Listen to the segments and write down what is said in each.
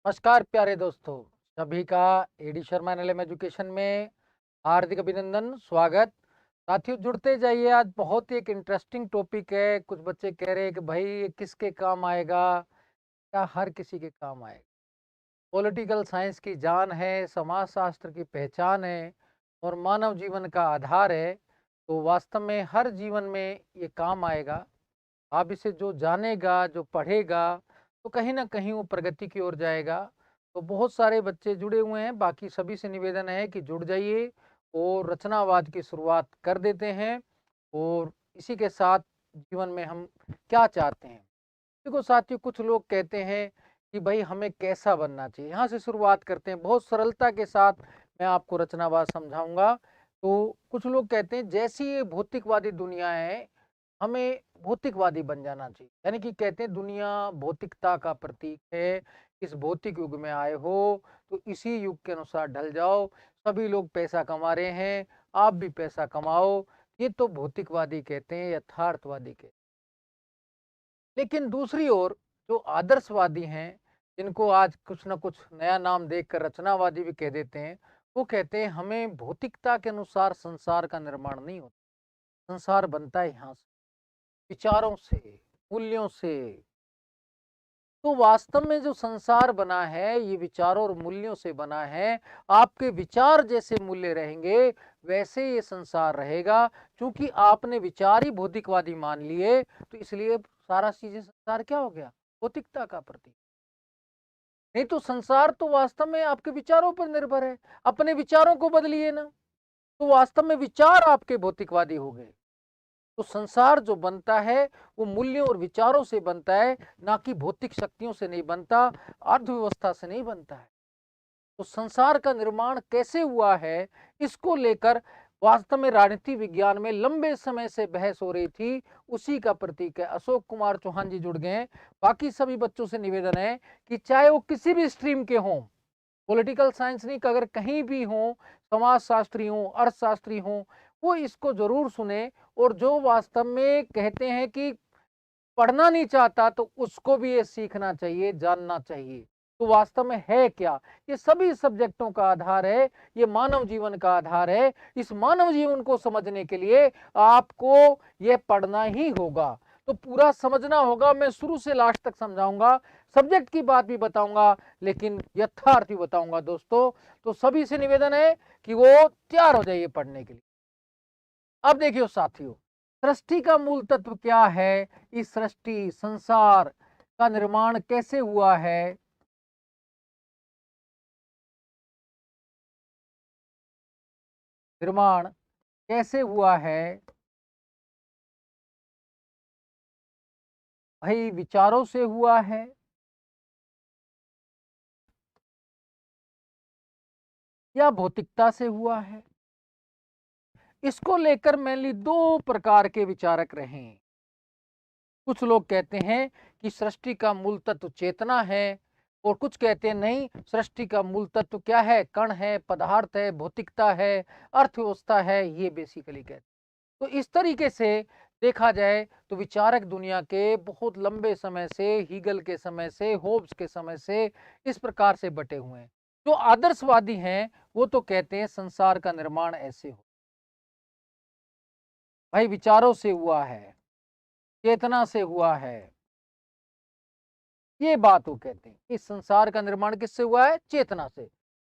नमस्कार प्यारे दोस्तों, सभी का एडी शर्मा एनएलएम एजुकेशन में हार्दिक अभिनंदन, स्वागत। साथियों जुड़ते जाइए, आज बहुत ही एक इंटरेस्टिंग टॉपिक है। कुछ बच्चे कह रहे हैं कि भाई ये किसके काम आएगा? क्या हर किसी के काम आएगा? पॉलिटिकल साइंस की जान है, समाजशास्त्र की पहचान है और मानव जीवन का आधार है। तो वास्तव में हर जीवन में ये काम आएगा। आप इसे जो जानेगा, जो पढ़ेगा, तो कहीं न कहीं वो प्रगति की ओर जाएगा। तो बहुत सारे बच्चे जुड़े हुए हैं, बाकी सभी से निवेदन है कि जुड़ जाइए और रचनावाद की शुरुआत कर देते हैं। और इसी के साथ जीवन में हम क्या चाहते हैं? देखो साथियों, कुछ लोग कहते हैं कि भाई हमें कैसा बनना चाहिए। यहाँ से शुरुआत करते हैं, बहुत सरलता के साथ मैं आपको रचनावाद समझाऊँगा। तो कुछ लोग कहते हैं जैसी ये भौतिकवादी दुनिया है, हमें भौतिकवादी बन जाना चाहिए। यानी कि कहते हैं दुनिया भौतिकता का प्रतीक है। इस भौतिक युग में आए हो तो इसी युग के अनुसार ढल जाओ। सभी लोग पैसा कमा रहे हैं, आप भी पैसा कमाओ। ये तो भौतिकवादी कहते हैं, यथार्थवादी कहते हैं। लेकिन दूसरी ओर जो आदर्शवादी हैं, जिनको आज कुछ न कुछ नया नाम देकर रचनावादी भी कह देते हैं, वो कहते हैं हमें भौतिकता के अनुसार संसार का निर्माण नहीं होता। संसार बनता है यहाँ से, विचारों से, मूल्यों से। तो वास्तव में जो संसार बना है, ये विचारों और मूल्यों से बना है। आपके विचार जैसे मूल्य रहेंगे, वैसे ये संसार रहेगा। क्योंकि आपने विचार ही भौतिकवादी मान लिए, तो इसलिए सारा चीजें संसार क्या हो गया? भौतिकता का प्रतीक। नहीं तो संसार तो वास्तव में आपके विचारों पर निर्भर है। अपने विचारों को बदलिए ना, तो वास्तव में विचार आपके भौतिकवादी हो गए। तो संसार जो बनता है वो मूल्यों और विचारों से बनता है, ना कि भौतिक शक्तियों से नहीं बनता, अर्थव्यवस्था से नहीं बनता है। तो संसार का निर्माण कैसे हुआ है, इसको लेकर वास्तव में राजनीति विज्ञान में लंबे समय से बहस हो रही थी। उसी का प्रतीक है। अशोक कुमार चौहान जी जुड़ गए हैं। बाकी सभी बच्चों से निवेदन है कि चाहे वो किसी भी स्ट्रीम के हों, पॉलिटिकल साइंस नहीं, अगर कहीं भी हो, समाजशास्त्री हो, अर्थशास्त्री हो, वो इसको जरूर सुने। और जो वास्तव में कहते हैं कि पढ़ना नहीं चाहता, तो उसको भी ये सीखना चाहिए, जानना चाहिए। तो वास्तव में है क्या? ये सभी सब्जेक्टों का आधार है, ये मानव जीवन का आधार है। इस मानव जीवन को समझने के लिए आपको ये पढ़ना ही होगा। तो पूरा समझना होगा। मैं शुरू से लास्ट तक समझाऊंगा, सब्जेक्ट की बात भी बताऊंगा, लेकिन यथार्थ भी बताऊंगा दोस्तों। तो सभी से निवेदन है कि वो तैयार हो जाइए पढ़ने के लिए। अब देखियो साथियों, सृष्टि का मूल तत्व क्या है? इस सृष्टि संसार का निर्माण कैसे हुआ है? निर्माण कैसे हुआ है? भाई विचारों से हुआ है या भौतिकता से हुआ है? इसको लेकर मेनली दो प्रकार के विचारक रहे। कुछ लोग कहते हैं कि सृष्टि का मूल तत्व चेतना है, और कुछ कहते हैं नहीं, सृष्टि का मूल तत्व क्या है? कण है, पदार्थ है, भौतिकता है, अर्थव्यवस्था है। ये बेसिकली कहते हैं। तो इस तरीके से देखा जाए तो विचारक दुनिया के बहुत लंबे समय से, हीगल के समय से, होब्स के समय से इस प्रकार से बटे हुए हैं। जो आदर्शवादी हैं वो तो कहते हैं संसार का निर्माण ऐसे हो, भाई विचारों से हुआ है, चेतना से हुआ है। ये बात वो कहते हैं कि संसार का निर्माण किससे हुआ है? चेतना से।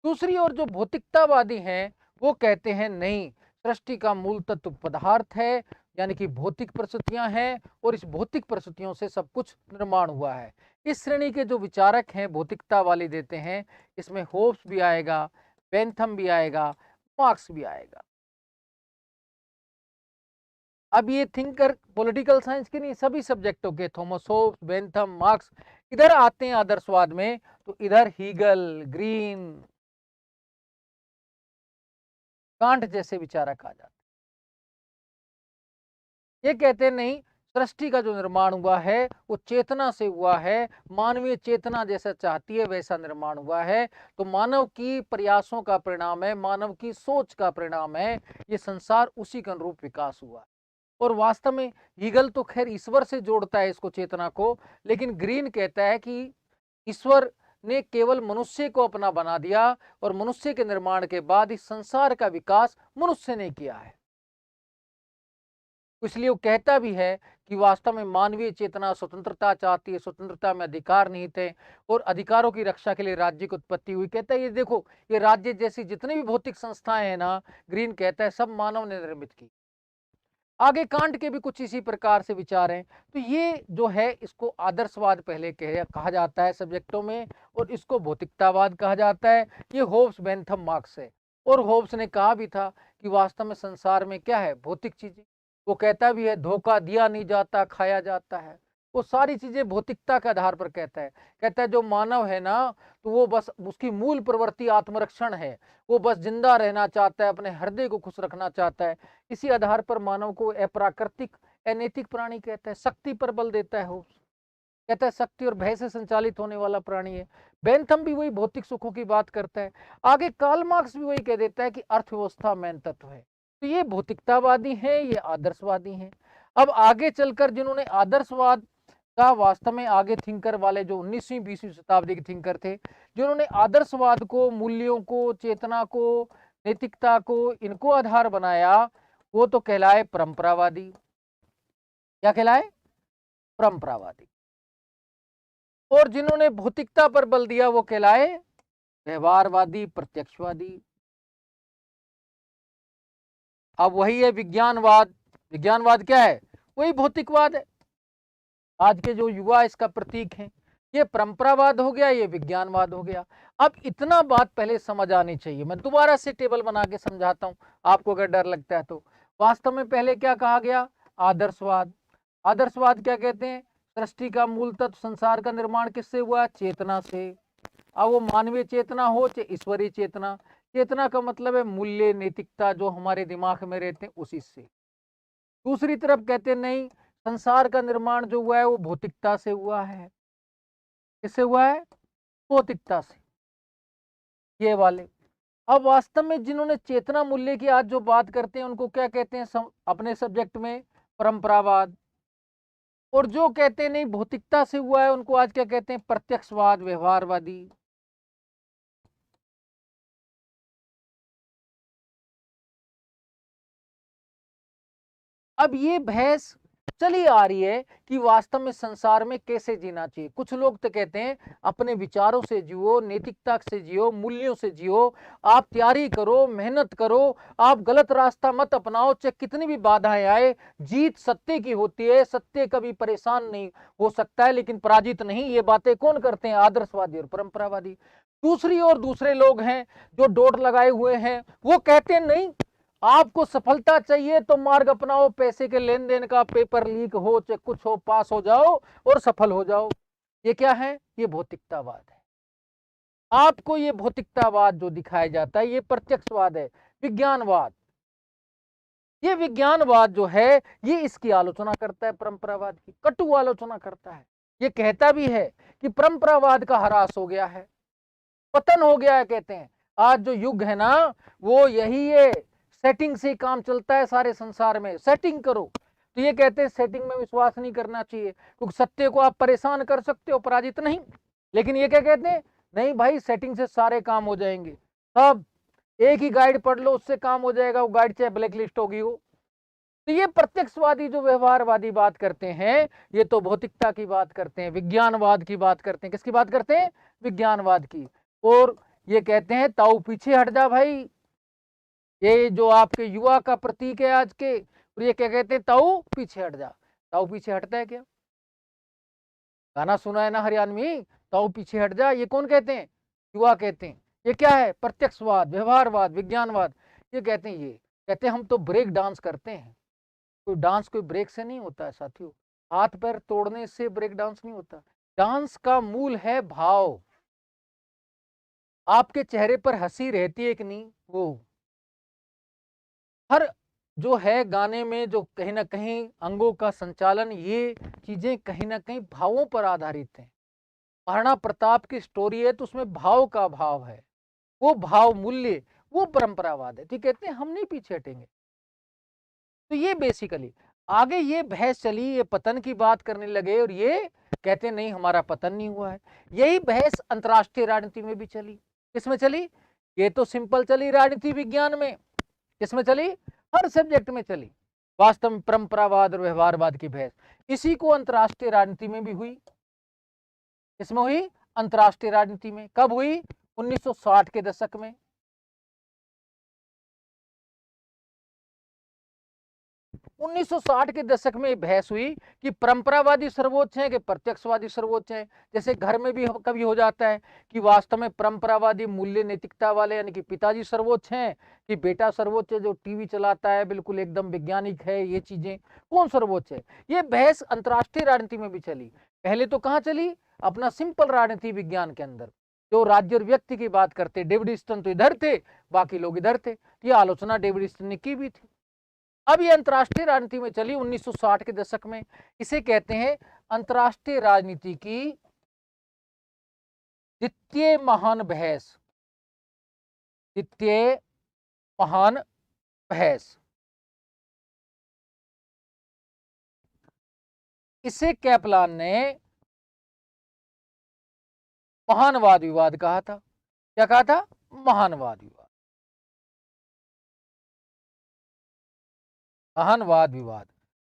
दूसरी ओर जो भौतिकतावादी हैं वो कहते हैं नहीं, सृष्टि का मूल तत्व पदार्थ है, यानी कि भौतिक परिस्थितियां हैं, और इस भौतिक परिस्थितियों से सब कुछ निर्माण हुआ है। इस श्रेणी के जो विचारक हैं भौतिकता वाले देते हैं, इसमें होब्स भी आएगा, बेंथम भी आएगा, मार्क्स भी आएगा। अब ये थिंकर पॉलिटिकल साइंस के नहीं, सभी सब्जेक्टों के, थॉमस होब्स, बेंथम, मार्क्स इधर आते हैं आदर्शवाद में। तो इधर हीगल, ग्रीन, कांट जैसे विचारक आ जाते हैं। ये कहते हैं नहीं, सृष्टि का जो निर्माण हुआ है वो चेतना से हुआ है, मानवीय चेतना जैसा चाहती है वैसा निर्माण हुआ है। तो मानव की प्रयासों का परिणाम है, मानव की सोच का परिणाम है, ये संसार उसी के अनुरूप विकास हुआ। और वास्तव में हीगल तो खैर ईश्वर से जोड़ता है इसको, चेतना को, लेकिन ग्रीन कहता है कि ईश्वर ने केवल मनुष्य को अपना बना दिया और मनुष्य के निर्माण के बाद इस संसार का विकास मनुष्य ने किया है। इसलिए वो कहता भी है कि वास्तव में मानवीय चेतना स्वतंत्रता चाहती है, स्वतंत्रता में अधिकार निहित है और अधिकारों की रक्षा के लिए राज्य की उत्पत्ति हुई। कहता है ये देखो, ये राज्य जैसी जितनी भी भौतिक संस्थाएं हैं ना, ग्रीन कहता है सब मानव ने निर्मित की। आगे कांट के भी कुछ इसी प्रकार से विचार हैं। तो ये जो है इसको आदर्शवाद पहले कहा जाता है सब्जेक्टों में, और इसको भौतिकतावाद कहा जाता है। ये होब्स बेंथम मार्क्स है। और होब्स ने कहा भी था कि वास्तव में संसार में क्या है, भौतिक चीजें। वो कहता भी है धोखा दिया नहीं जाता, खाया जाता है। वो सारी चीजें भौतिकता के आधार पर कहता है जो मानव है ना, तो वो बस उसकी मूल प्रवृत्ति आत्मरक्षण है। वो बस जिंदा रहना चाहता है, अपने हृदय को खुश रखना चाहता है। इसी आधार पर मानव को अप्राकृतिक अनैतिक प्राणी कहता है। शक्ति पर बल देता है होब्स, कहता है शक्ति और भय से संचालित होने वाला प्राणी है। बेंथम भी वही भौतिक सुखों की बात करता है। आगे कार्ल मार्क्स भी वही कह देता है कि अर्थव्यवस्था मेन तत्व है। तो ये भौतिकतावादी हैं, ये आदर्शवादी हैं। अब आगे चलकर जिन्होंने आदर्शवाद का वास्तव में आगे थिंकर वाले जो 19वीं 20वीं शताब्दी के थिंकर थे, जिन्होंने आदर्शवाद को, मूल्यों को, चेतना को, नैतिकता को, इनको आधार बनाया, वो तो कहलाए परंपरावादी। क्या कहलाए? परंपरावादी। और जिन्होंने भौतिकता पर बल दिया वो कहलाए व्यवहारवादी, प्रत्यक्षवादी। अब वही है विज्ञानवाद। विज्ञानवाद क्या है? वही भौतिकवाद है। आज के जो युवा इसका प्रतीक हैं। ये परंपरावाद हो गया, ये विज्ञानवाद हो गया। अब इतना बात पहले समझ आनी चाहिए। मैं दोबारा से टेबल बना के समझाता हूं, आपको अगर डर लगता है तो। वास्तव में पहले क्या कहा गया? आदर्शवाद। आदर्शवाद क्या कहते हैं? सृष्टि का मूल तत्व संसार का निर्माण किससे हुआ? चेतना से। अब वो मानवीय चेतना हो चाहे ईश्वरीय चेतना। चेतना का मतलब है मूल्य, नैतिकता जो हमारे दिमाग में रहते हैं उसी से। दूसरी तरफ कहते नहीं, संसार का निर्माण जो हुआ है वो भौतिकता से हुआ है। किससे हुआ है? भौतिकता से। ये वाले। अब वास्तव में जिन्होंने चेतना मूल्य की आज जो बात करते हैं उनको क्या कहते हैं अपने सब्जेक्ट में? परंपरावाद। और जो कहते हैं नहीं भौतिकता से हुआ है उनको आज क्या कहते हैं? प्रत्यक्षवाद, व्यवहारवादी। अब ये बहस चली आ रही है कि वास्तव में संसार में कैसे जीना चाहिए। कुछ लोग तो कहते हैं अपने विचारों से जियो, नैतिकता से जियो, मूल्यों से जियो। आप तैयारी करो, मेहनत करो, आप गलत रास्ता मत अपनाओ, चाहे कितनी भी बाधाएं आए। जीत सत्य की होती है, सत्य कभी परेशान नहीं हो सकता है लेकिन पराजित नहीं। ये बातें कौन करते हैं? आदर्शवादी और परंपरावादी। दूसरी ओर दूसरे लोग हैं जो डोट लगाए हुए हैं, वो कहते हैं नहीं, आपको सफलता चाहिए तो मार्ग अपनाओ, पैसे के लेन देन का, पेपर लीक हो चाहे कुछ हो, पास हो जाओ और सफल हो जाओ। ये क्या है? ये भौतिकतावाद है। आपको ये भौतिकतावाद जो दिखाया जाता है ये प्रत्यक्षवाद है, विज्ञानवाद। ये विज्ञानवाद जो है ये इसकी आलोचना करता है, परंपरावाद की कटु आलोचना करता है। ये कहता भी है कि परंपरावाद का ह्रास हो गया है, पतन हो गया है। कहते हैं आज जो युग है ना वो यही है, सेटिंग से काम चलता है सारे संसार में, सेटिंग करो। तो ये कहते हैं सेटिंग में विश्वास नहीं करना चाहिए, क्योंकि सत्य को आप परेशान कर सकते हो, पराजित नहीं। लेकिन ये क्या कहते हैं? नहीं भाई, सेटिंग से सारे काम हो जाएंगे। सब एक ही गाइड पढ़ लो उससे काम हो जाएगा, वो गाइड चाहे ब्लैक लिस्ट होगी हो। तो ये प्रत्यक्षवादी जो व्यवहारवादी बात करते हैं, ये तो भौतिकता की बात करते हैं, विज्ञानवाद की बात करते हैं। किसकी बात करते हैं? विज्ञानवाद की। और ये कहते हैं ताऊ पीछे हट जा भाई, ये जो आपके युवा का प्रतीक है आज के। और ये क्या कहते हैं? ताऊ पीछे हट जा। ताऊ पीछे हटता है क्या? गाना सुना है ना हरियाणवी, ताऊ पीछे हट जा। ये कौन कहते हैं? युवा कहते हैं। ये क्या है? प्रत्यक्षवाद, व्यवहारवाद, विज्ञानवाद। ये कहते हैं, ये कहते हैं हम तो ब्रेक डांस करते हैं। कोई डांस कोई ब्रेक से नहीं होता है साथियों, हाथ पैर तोड़ने से ब्रेक डांस नहीं होता। डांस का मूल है भाव। आपके चेहरे पर हंसी रहती है कि नहीं, वो हर जो है गाने में जो कहीं ना कहीं अंगों का संचालन, ये चीजें कहीं ना कहीं भावों पर आधारित हैं। महाराणा प्रताप की स्टोरी है तो उसमें भाव का भाव है, वो भाव मूल्य, वो परंपरावाद है। तो कहते हैं हम नहीं पीछे हटेंगे। तो ये बेसिकली आगे ये बहस चली, ये पतन की बात करने लगे और ये कहते नहीं हमारा पतन नहीं हुआ है। यही बहस अंतर्राष्ट्रीय राजनीति में भी चली। किसमें चली? ये तो सिंपल चली राजनीति विज्ञान में। किसमें चली? हर सब्जेक्ट में चली। वास्तव में परंपरावाद और व्यवहारवाद की बहस इसी को अंतर्राष्ट्रीय राजनीति में भी हुई। किसमें हुई? अंतर्राष्ट्रीय राजनीति में। कब हुई? 1960 के दशक में। 1960 के दशक में बहस हुई कि परंपरावादी सर्वोच्च है कि प्रत्यक्षवादी सर्वोच्च है। जैसे घर में भी कभी हो जाता है कि वास्तव में परंपरावादी मूल्य नैतिकता वाले यानी कि पिताजी सर्वोच्च हैं कि बेटा सर्वोच्च है जो टीवी चलाता है, बिल्कुल एकदम वैज्ञानिक है, ये चीजें कौन सर्वोच्च है? ये बहस अंतर्राष्ट्रीय राजनीति में भी चली। पहले तो कहाँ चली? अपना सिंपल राजनीति विज्ञान के अंदर, जो राज्य और व्यक्ति की बात करते। डेविड स्टन तो इधर थे, बाकी लोग इधर थे। ये आलोचना डेविड स्टन ने की भी थी। अब ये अंतर्राष्ट्रीय राजनीति में चली 1960 के दशक में। इसे कहते हैं अंतर्राष्ट्रीय राजनीति की द्वितीय महान बहस। द्वितीय महान बहस। इसे कैपलान ने महानवाद विवाद कहा था। क्या कहा था? महानवाद विवाद। महानवाद विवाद।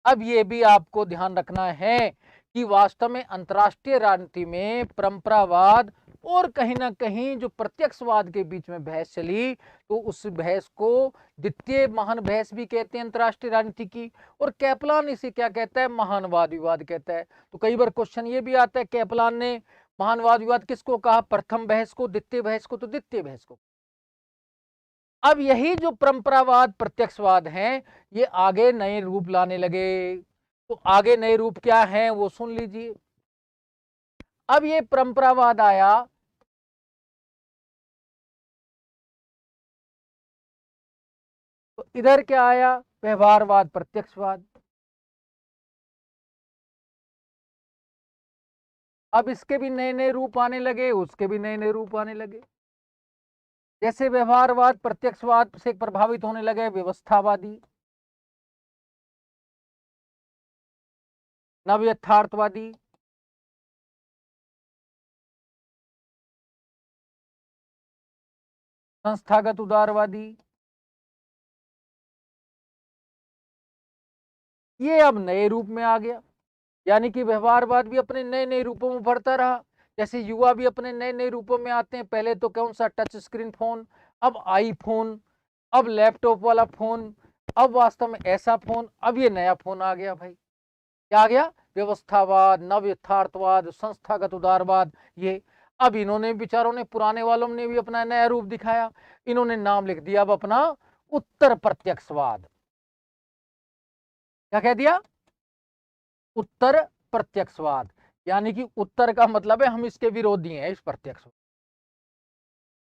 अब ये भी आपको ध्यान रखना है कि वास्तव में अंतर्राष्ट्रीय राजनीति में परंपरावाद और कहीं ना कहीं जो प्रत्यक्षवाद के बीच में बहस चली, तो उस बहस को द्वितीय महान बहस भी कहते हैं अंतर्राष्ट्रीय राजनीति की। और कैपलान इसे क्या कहता है? महानवाद विवाद कहता है। तो कई बार क्वेश्चन ये भी आता है कैपलान ने महानवाद विवाद किसको कहा? प्रथम बहस को, द्वितीय बहस को, तो द्वितीय बहस को। अब यही जो परंपरावाद प्रत्यक्षवाद हैं, ये आगे नए रूप लाने लगे। तो आगे नए रूप क्या हैं वो सुन लीजिए। अब ये परंपरावाद आया, तो इधर क्या आया? व्यवहारवाद प्रत्यक्षवाद। अब इसके भी नए नए रूप आने लगे, उसके भी नए नए रूप आने लगे। जैसे व्यवहारवाद प्रत्यक्षवाद से प्रभावित होने लगे व्यवस्थावादी, नव यथार्थवादी, संस्थागत उदारवादी। ये अब नए रूप में आ गया, यानी कि व्यवहारवाद भी अपने नए नए रूपों में उभरता रहा। जैसे युवा भी अपने नए नए रूपों में आते हैं। पहले तो कौन सा? टच स्क्रीन फोन, अब आईफोन, अब लैपटॉप वाला फोन, अब वास्तव में ऐसा फोन, अब ये नया फोन आ गया भाई। क्या आ गया? व्यवस्थावाद, नव यथार्थवाद, संस्थागत उदारवाद। ये अब इन्होंने विचारों ने, पुराने वालों ने भी अपना नया रूप दिखाया। इन्होंने नाम लिख दिया अब अपना उत्तर प्रत्यक्षवाद। क्या कह दिया? उत्तर प्रत्यक्षवाद। यानी कि उत्तर का मतलब है हम इसके विरोधी हैं, इस प्रत्यक्ष।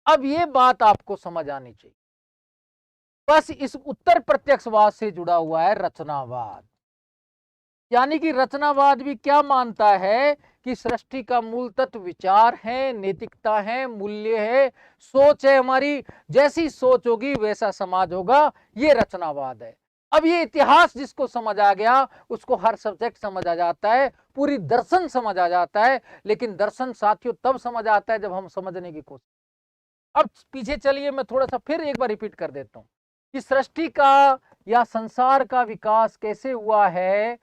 अब ये बात आपको समझ आनी चाहिए। बस इस उत्तर प्रत्यक्षवाद से जुड़ा हुआ है रचनावाद। यानी कि रचनावाद भी क्या मानता है कि सृष्टि का मूल तत्व विचार है, नैतिकता है, मूल्य है, सोच है। हमारी जैसी सोच होगी वैसा समाज होगा। ये रचनावाद है। अब ये इतिहास जिसको समझ आ गया उसको हर सब्जेक्ट समझ आ जाता है, पूरी दर्शन समझ आ जाता है। लेकिन दर्शन साथियों तब समझ आता है जब हम समझने की कोशिश। अब पीछे चलिए, मैं थोड़ा सा फिर एक बार रिपीट कर देता हूं कि सृष्टि का या संसार का विकास कैसे हुआ है,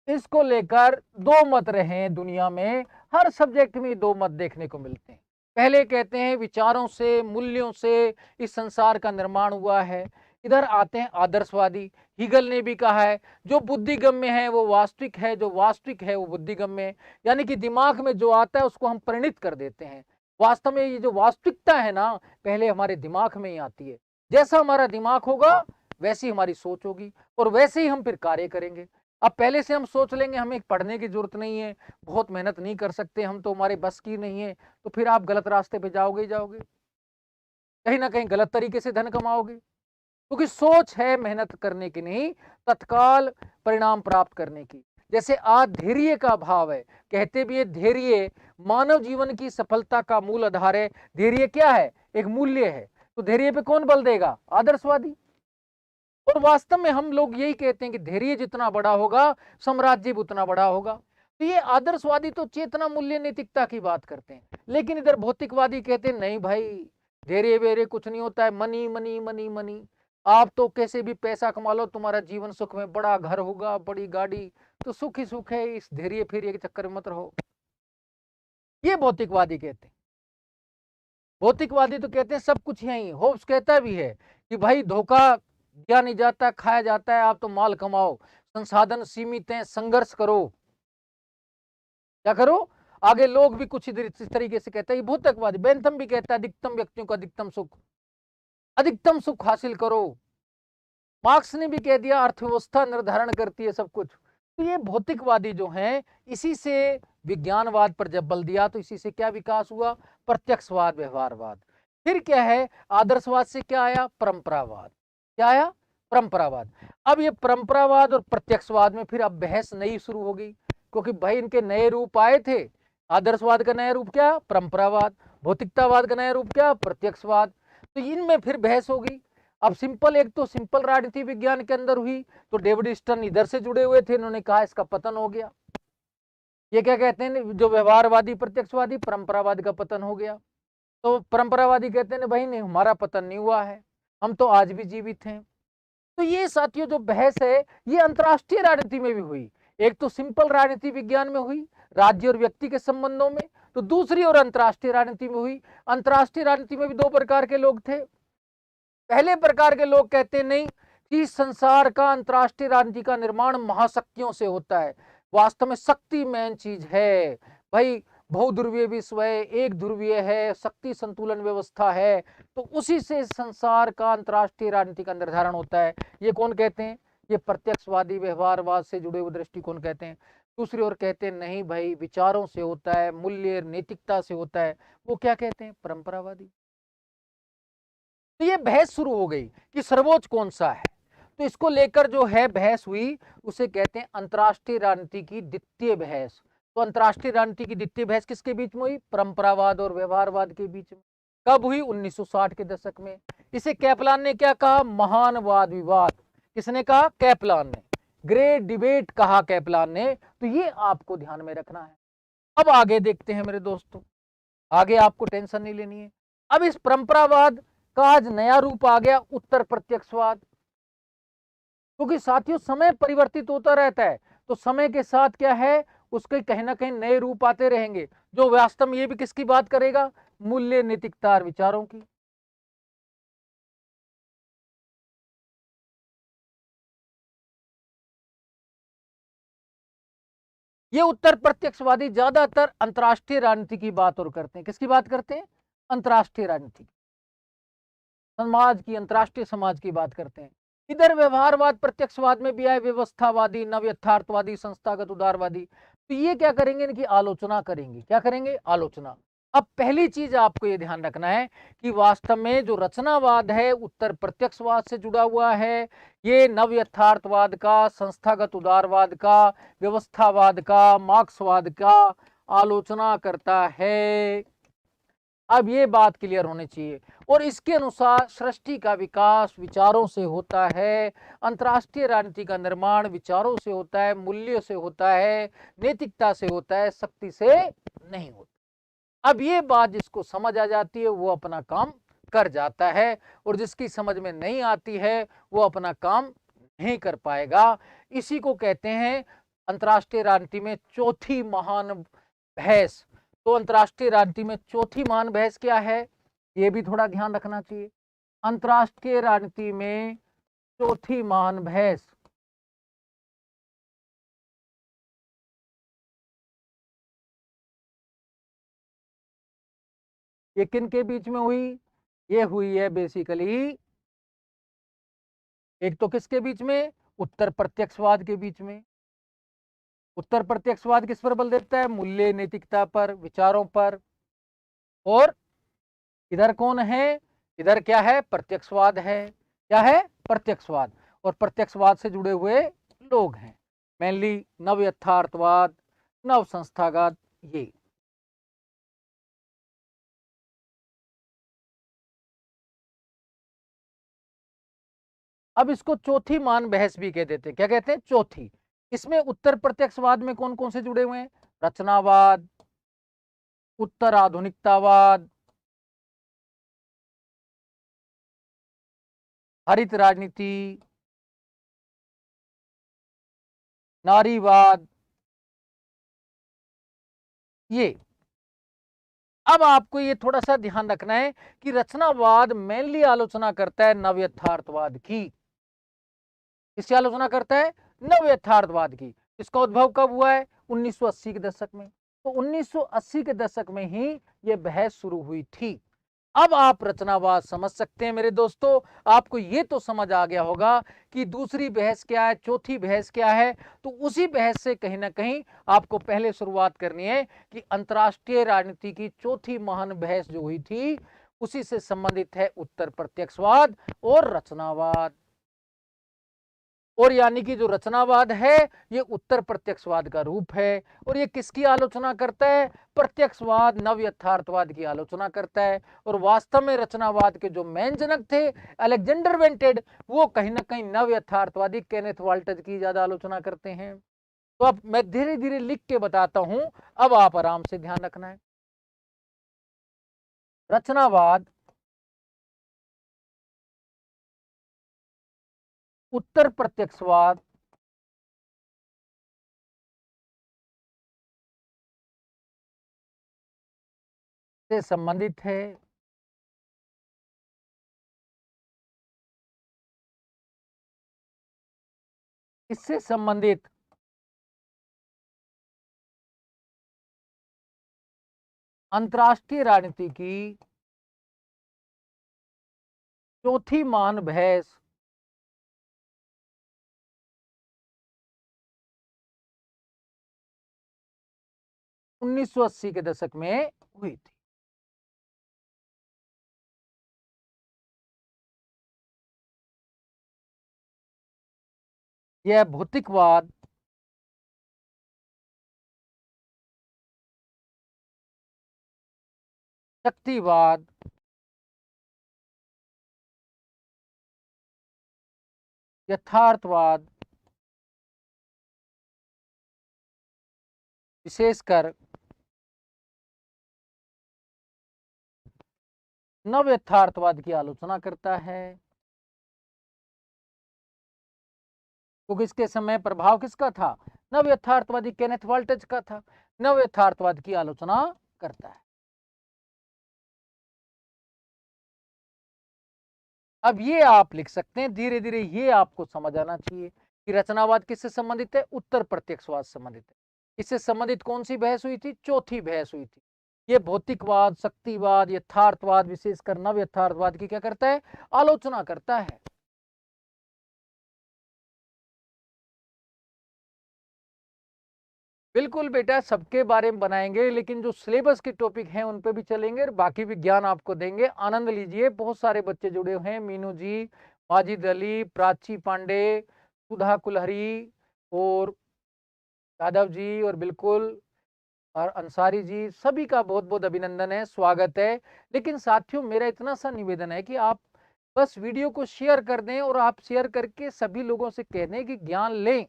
इसको लेकर दो मत रहे हैं दुनिया में। हर सब्जेक्ट में दो मत देखने को मिलते हैं। पहले कहते हैं विचारों से, मूल्यों से इस संसार का निर्माण हुआ है। इधर आते हैं आदर्शवादी। हीगल ने भी कहा है जो बुद्धिगम्य है वो वास्तविक है, जो वास्तविक है वो बुद्धिगम्य है। यानी कि दिमाग में जो आता है उसको हम परिणित कर देते हैं। वास्तव में ये जो वास्तविकता है ना, पहले हमारे दिमाग में ही आती है। जैसा हमारा दिमाग होगा वैसी हमारी सोच होगी और वैसे ही हम फिर कार्य करेंगे। अब पहले से हम सोच लेंगे हमें पढ़ने की जरूरत नहीं है, बहुत मेहनत नहीं कर सकते हम, तो हमारे बस की नहीं है, तो फिर आप गलत रास्ते पे जाओगे ही जाओगे, कहीं ना कहीं गलत तरीके से धन कमाओगे। क्योंकि सोच है मेहनत करने की नहीं, तत्काल परिणाम प्राप्त करने की। जैसे आज धैर्य का भाव है, कहते भी है धैर्य मानव जीवन की सफलता का मूल आधार है। धैर्य क्या है? एक मूल्य है। तो धैर्य पे कौन बल देगा? आदर्शवादी। और वास्तव में हम लोग यही कहते हैं कि धैर्य जितना बड़ा होगा, साम्राज्य भी उतना बड़ा होगा। तो ये आदर्शवादी तो चेतना, मूल्य, नैतिकता की बात करते हैं, लेकिन इधर भौतिकवादी कहते हैं नहीं भाई, धैर्य वेरे कुछ नहीं होता है, मनी मनी मनी मनी। आप तो कैसे भी पैसा कमा लो, तुम्हारा जीवन सुख में, बड़ा घर होगा, बड़ी गाड़ी, तो सुख ही सुख है, इस धैर्य फेरिए के चक्कर में मत रहो। ये भौतिकवादी कहते हैं। भौतिकवादी तो कहते हैं सब कुछ यही। होब्स कहता भी है कि भाई धोखा दिया नहीं जाता, खाया जाता है, आप तो माल कमाओ, संसाधन सीमित हैं, संघर्ष करो, क्या करो आगे। लोग भी कुछ इस तरीके से कहते हैं। ये भौतिकवादी। बेंथम भी कहता है अधिकतम व्यक्तियों का अधिकतम सुख हासिल करो। मार्क्स ने भी कह दिया अर्थव्यवस्था निर्धारण करती है सब कुछ। तो ये भौतिकवादी जो हैं, इसी से विज्ञानवाद पर जब बल दिया तो इसी से क्या विकास हुआ, प्रत्यक्षवाद, व्यवहारवाद। फिर क्या है, आदर्शवाद से क्या आया, परंपरावाद। क्या आया, परंपरावाद। अब ये परंपरावाद और प्रत्यक्षवाद में फिर अब बहस नई शुरू हो गई, क्योंकि भाई इनके नए रूप आए थे। आदर्शवाद का नया रूप क्या, परंपरावाद। भौतिकतावाद का नया रूप क्या, प्रत्यक्षवाद। तो इनमें फिर बहस होगी। अब सिंपल, एक तो सिंपल राजनीति विज्ञान के अंदर हुई, तो डेविड स्टर्न इधर से जुड़े हुए थे, इन्होंने कहा इसका पतन हो गया। ये क्या कहते हैं, जो व्यवहारवादी प्रत्यक्षवादी, परंपरावाद का पतन हो गया। तो परंपरावादी कहते हैं भाई नहीं, हमारा पतन नहीं हुआ है, हम तो आज भी जीवित हैं। तो ये साथियों जो बहस है, ये अंतरराष्ट्रीय राजनीति में भी हुई। एक तो सिंपल राजनीति विज्ञान में हुई, राज्य और व्यक्ति के संबंधों में, तो दूसरी ओर अंतरराष्ट्रीय राजनीति में हुई। अंतरराष्ट्रीय राजनीति में भी दो प्रकार के लोग थे। पहले प्रकार के लोग कहते नहीं कि संसार का, अंतरराष्ट्रीय राजनीति का निर्माण महाशक्तियों से होता है। वास्तव में शक्ति मेन चीज है भाई। बहुध्रुवीय विश्व है, एक ध्रुवीय है, शक्ति संतुलन व्यवस्था है, तो उसी से संसार का, अंतरराष्ट्रीय राजनीति का निर्धारण होता है। ये कौन कहते हैं, ये प्रत्यक्षवादी, व्यवहारवाद से जुड़े हुए दृष्टिकोण कहते हैं। दूसरी ओर कहते हैं नहीं भाई, विचारों से होता है, मूल्य नैतिकता से होता है, वो क्या कहते हैं, परंपरावादी। तो ये बहस शुरू हो गई कि सर्वोच्च कौन सा है। तो इसको लेकर जो है बहस हुई, उसे कहते हैं अंतरराष्ट्रीय राजनीति की द्वितीय बहस। तो अंतरराष्ट्रीय राजनीति की द्वितीय बहस किसके बीच में हुई, परंपरावाद और व्यवहारवाद के बीच में। कब हुई, 1960 के दशक में। इसे कैपलान ने क्या कहा, महान वाद विवाद। किसने कहा, कैपलान ने। ग्रेट डिबेट कहा कैपलान ने। तो ये आपको ध्यान में रखना है। अब आगे देखते हैं मेरे दोस्तों, आगे आपको टेंशन नहीं लेनी है। अब इस परंपरावाद का आज नया रूप आ गया, उत्तर प्रत्यक्षवाद। क्योंकि साथियों समय परिवर्तित होता रहता है, तो समय के साथ क्या है, उसके कहीं ना कहीं नए रूप आते रहेंगे, जो वास्तव में ये भी किसकी बात करेगा, मूल्य नैतिकता और विचारों की। ये उत्तर प्रत्यक्षवादी ज्यादातर अंतरराष्ट्रीय राजनीति की बात और करते हैं। किसकी बात करते हैं, अंतरराष्ट्रीय राजनीति, समाज की, अंतरराष्ट्रीय समाज की बात करते हैं। इधर व्यवहारवाद प्रत्यक्षवाद में भी आए, व्यवस्थावादी, नव यथार्थवादी, संस्थागत उदारवादी। तो ये क्या करेंगे, इनकी आलोचना करेंगे। क्या करेंगे, आलोचना। अब पहली चीज आपको ये ध्यान रखना है कि वास्तव में जो रचनावाद है उत्तर प्रत्यक्षवाद से जुड़ा हुआ है। ये नव यथार्थवाद का, संस्थागत उदारवाद का, व्यवस्थावाद का, मार्क्सवाद का आलोचना करता है। अब ये बात क्लियर होनी चाहिए। और इसके अनुसार सृष्टि का विकास विचारों से होता है, अंतरराष्ट्रीय राजनीति का निर्माण विचारों से होता है, मूल्यों से होता है, नैतिकता से होता है, शक्ति से नहीं होता। अब ये बात जिसको समझ आ जाती है वो अपना काम कर जाता है, और जिसकी समझ में नहीं आती है वो अपना काम नहीं कर पाएगा। इसी को कहते हैं अंतरराष्ट्रीय राजनीति में चौथी महान बहस। तो अंतरराष्ट्रीय राजनीति में चौथी महान बहस क्या है, ये भी थोड़ा ध्यान रखना चाहिए। अंतरराष्ट्रीय राजनीति में चौथी महान बहस ये किन के बीच में हुई, ये हुई है बेसिकली, एक तो किसके बीच में, उत्तर प्रत्यक्षवाद के बीच में। उत्तर प्रत्यक्षवाद किस पर बल देता है, मूल्य नैतिकता पर, विचारों पर। और इधर कौन है, इधर क्या है, प्रत्यक्षवाद है। क्या है, प्रत्यक्षवाद। और प्रत्यक्षवाद से जुड़े हुए लोग हैं, मेनली नव यथार्थवाद, नव संस्थागत, ये। अब इसको चौथी मान बहस भी कह देते हैं। क्या कहते हैं? चौथी। इसमें उत्तर प्रत्यक्षवाद में कौन कौन से जुड़े हुए हैं? रचनावाद, उत्तर आधुनिकतावाद, हरित राजनीति, नारीवाद, ये। अब आपको ये थोड़ा सा ध्यान रखना है कि रचनावाद मेनली आलोचना करता है नव यथार्थवाद की। किसकी आलोचना करता है? नव यथार्थवाद की। इसका उद्भव कब हुआ है? 1980 के दशक में। तो 1980 के दशक में ही ये बहस शुरू हुई थी। अब आप रचनावाद समझ सकते हैं मेरे दोस्तों। आपको ये तो समझ आ गया होगा कि दूसरी बहस क्या है, चौथी बहस क्या है। तो उसी बहस से कहीं ना कहीं आपको पहले शुरुआत करनी है कि अंतर्राष्ट्रीय राजनीति की चौथी महान बहस जो हुई थी उसी से संबंधित है उत्तर प्रत्यक्षवाद और रचनावाद। और यानी कि जो रचनावाद है ये उत्तर प्रत्यक्षवाद का रूप है। और ये किसकी आलोचना करता है? प्रत्यक्षवाद नव यथार्थवाद की आलोचना करता है। और वास्तव में रचनावाद के जो मेन जनक थे अलेक्जेंडर वेंटेड, वो कहीं ना कहीं नव यथार्थवादी केनेथ वाल्टज की ज्यादा आलोचना करते हैं। तो अब मैं धीरे धीरे लिख के बताता हूं, अब आप आराम से ध्यान रखना है। रचनावाद उत्तर प्रत्यक्षवाद से संबंधित है। इससे संबंधित अंतर्राष्ट्रीय राजनीति की चौथी महान बहस 1980 के दशक में हुई थी। यह भौतिकवाद, शक्तिवाद, यथार्थवाद, विशेषकर नव यथार्थवाद की आलोचना करता है। क्योंकि इसके समय प्रभाव किसका था? नव यथार्थवादी केनेथ वाल्टज का था। नव यथार्थवाद की आलोचना करता है। अब ये आप लिख सकते हैं धीरे धीरे, ये आपको समझ आना चाहिए कि रचनावाद किससे संबंधित है? उत्तर प्रत्यक्षवाद संबंधित है। इससे संबंधित कौन सी बहस हुई थी? चौथी बहस हुई थी। ये भौतिकवाद, शक्तिवाद, यथार्थवाद, विशेषकर नव यथार्थवाद की क्या करता है? आलोचना करता है। बिल्कुल बेटा, सबके बारे में बनाएंगे, लेकिन जो सिलेबस के टॉपिक हैं उन पे भी चलेंगे और बाकी भी ज्ञान आपको देंगे। आनंद लीजिए। बहुत सारे बच्चे जुड़े हुए हैं, मीनू जी, माजिद अली, प्राची पांडे, सुधा कुलहरी और यादव जी, और बिल्कुल और अंसारी जी, सभी का बहुत बहुत अभिनंदन है, स्वागत है। लेकिन साथियों, मेरा इतना सा निवेदन है कि आप बस वीडियो को शेयर कर दें और आप शेयर करके सभी लोगों से कह दें कि ज्ञान लें।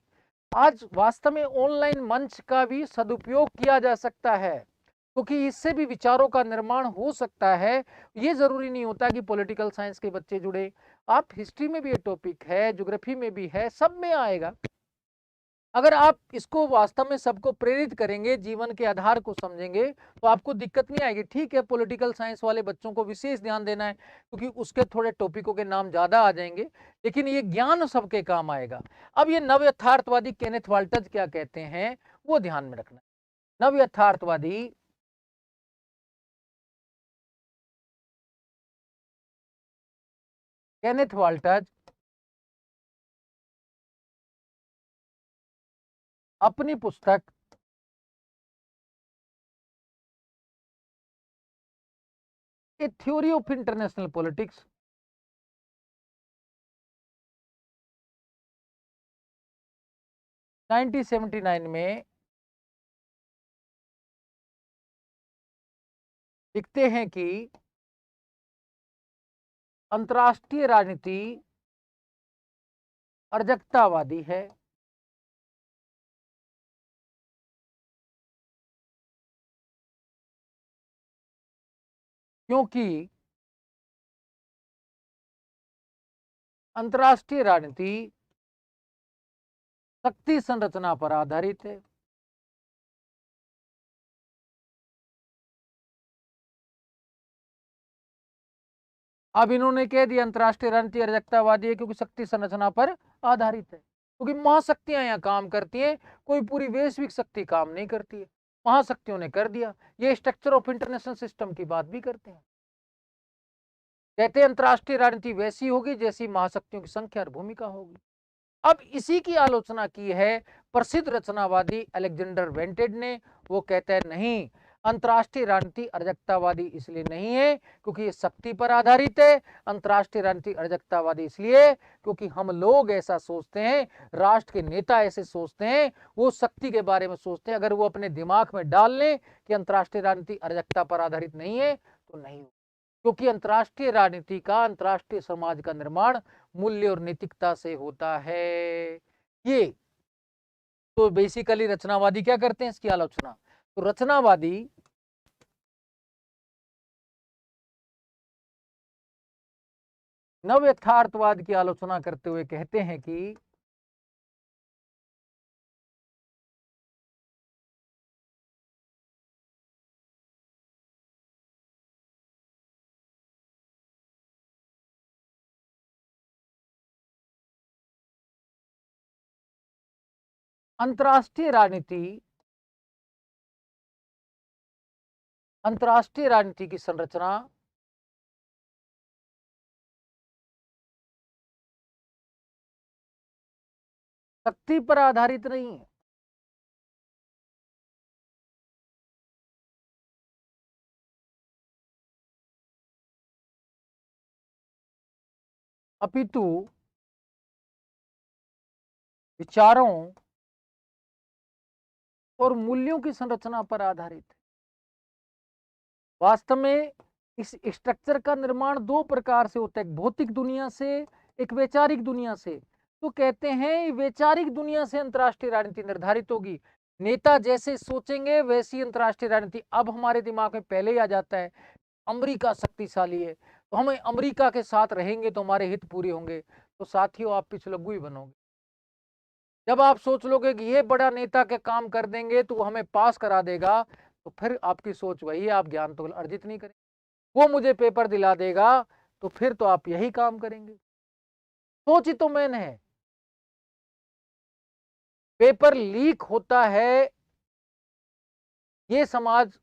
आज वास्तव में ऑनलाइन मंच का भी सदुपयोग किया जा सकता है, क्योंकि इससे भी विचारों का निर्माण हो सकता है। ये जरूरी नहीं होता कि पॉलिटिकल साइंस के बच्चे जुड़े। आप हिस्ट्री में भी ये टॉपिक है, ज्योग्राफी में भी है, सब में आएगा। अगर आप इसको वास्तव में सबको प्रेरित करेंगे, जीवन के आधार को समझेंगे, तो आपको दिक्कत नहीं आएगी। ठीक है, पॉलिटिकल साइंस वाले बच्चों को विशेष ध्यान देना है क्योंकि उसके थोड़े टॉपिकों के नाम ज्यादा आ जाएंगे, लेकिन ये ज्ञान सबके काम आएगा। अब ये नव यथार्थवादी केनेथ वाल्टज क्या कहते हैं वो ध्यान में रखना। नव यथार्थवादी केनेथ वाल्टज अपनी पुस्तक ए थ्योरी ऑफ इंटरनेशनल पॉलिटिक्स 1979 में लिखते हैं कि अंतर्राष्ट्रीय राजनीति अर्जकतावादी है। क्योंकि अंतर्राष्ट्रीय राजनीति शक्ति संरचना पर आधारित है। अब इन्होंने कह दिया अंतर्राष्ट्रीय राजनीति अर्जकतावादी है क्योंकि शक्ति संरचना पर आधारित है, क्योंकि महाशक्तियां यहाँ काम करती हैं, कोई पूरी वैश्विक शक्ति काम नहीं करती है, महाशक्तियों ने कर दिया। ये स्ट्रक्चर ऑफ इंटरनेशनल सिस्टम की बात भी करते हैं। कहते हैं अंतर्राष्ट्रीय राजनीति वैसी होगी जैसी महाशक्तियों की संख्या और भूमिका होगी। अब इसी की आलोचना की है प्रसिद्ध रचनावादी अलेक्जेंडर वेंटेड ने। वो कहता है नहीं, अंतर्राष्ट्रीय राजनीति अर्जकतावादी इसलिए नहीं है क्योंकि ये शक्ति पर आधारित है। अंतर्राष्ट्रीय राजनीति अर्जकतावादी इसलिए क्योंकि हम लोग ऐसा सोचते हैं, राष्ट्र के नेता ऐसे सोचते हैं, वो शक्ति के बारे में सोचते हैं। अगर वो अपने दिमाग में डाल लें कि अंतर्राष्ट्रीय राजनीति अर्जकता पर आधारित नहीं है तो नहीं, क्योंकि अंतर्राष्ट्रीय राजनीति का, अंतर्राष्ट्रीय समाज का निर्माण मूल्य और नैतिकता से होता है। ये तो बेसिकली रचनावादी क्या करते हैं, इसकी आलोचना। तो रचनावादी नव यथार्थवाद की आलोचना करते हुए कहते हैं कि अंतर्राष्ट्रीय राजनीति की संरचना शक्ति पर आधारित नहीं है, अपितु विचारों और मूल्यों की संरचना पर आधारित है। वास्तव में इस स्ट्रक्चर का निर्माण दो प्रकार से होता है, एक भौतिक दुनिया से, एक वैचारिक दुनिया से। तो कहते हैं वैचारिक दुनिया से अंतर्राष्ट्रीय राजनीति निर्धारित होगी, नेता जैसे सोचेंगे वैसी अंतर्राष्ट्रीय राजनीति। अब हमारे दिमाग में पहले ही आ जाता है अमेरिका शक्तिशाली है तो हमें अमेरिका के साथ रहेंगे तो हमारे हित पूरे होंगे। तो साथियों आप पिछलग्गू ही बनोगे। जब आप सोच लोगे कि ये बड़ा नेता के काम कर देंगे तो हमें पास करा देगा, तो फिर आपकी सोच वही है, आप ज्ञान तो अर्जित नहीं करेंगे। वो मुझे पेपर दिला देगा तो फिर तो आप यही काम करेंगे। सोच ही तो मैन है। पेपर लीक होता है ये समाज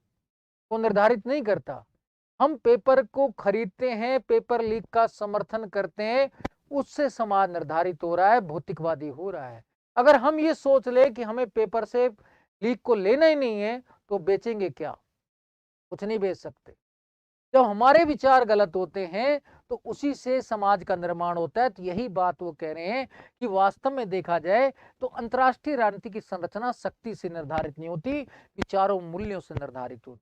को निर्धारित नहीं करता, हम पेपर को खरीदते हैं, पेपर लीक का समर्थन करते हैं, उससे समाज निर्धारित हो रहा है, भौतिकवादी हो रहा है। अगर हम ये सोच ले कि हमें पेपर से लीक को लेना ही नहीं है तो बेचेंगे क्या, कुछ नहीं बेच सकते। जब हमारे विचार गलत होते हैं तो उसी से समाज का निर्माण होता है। तो यही बात वो कह रहे हैं कि वास्तव में देखा जाए तो अंतर्राष्ट्रीय राजनीति की संरचना शक्ति से निर्धारित नहीं होती, विचारों मूल्यों से निर्धारित होती।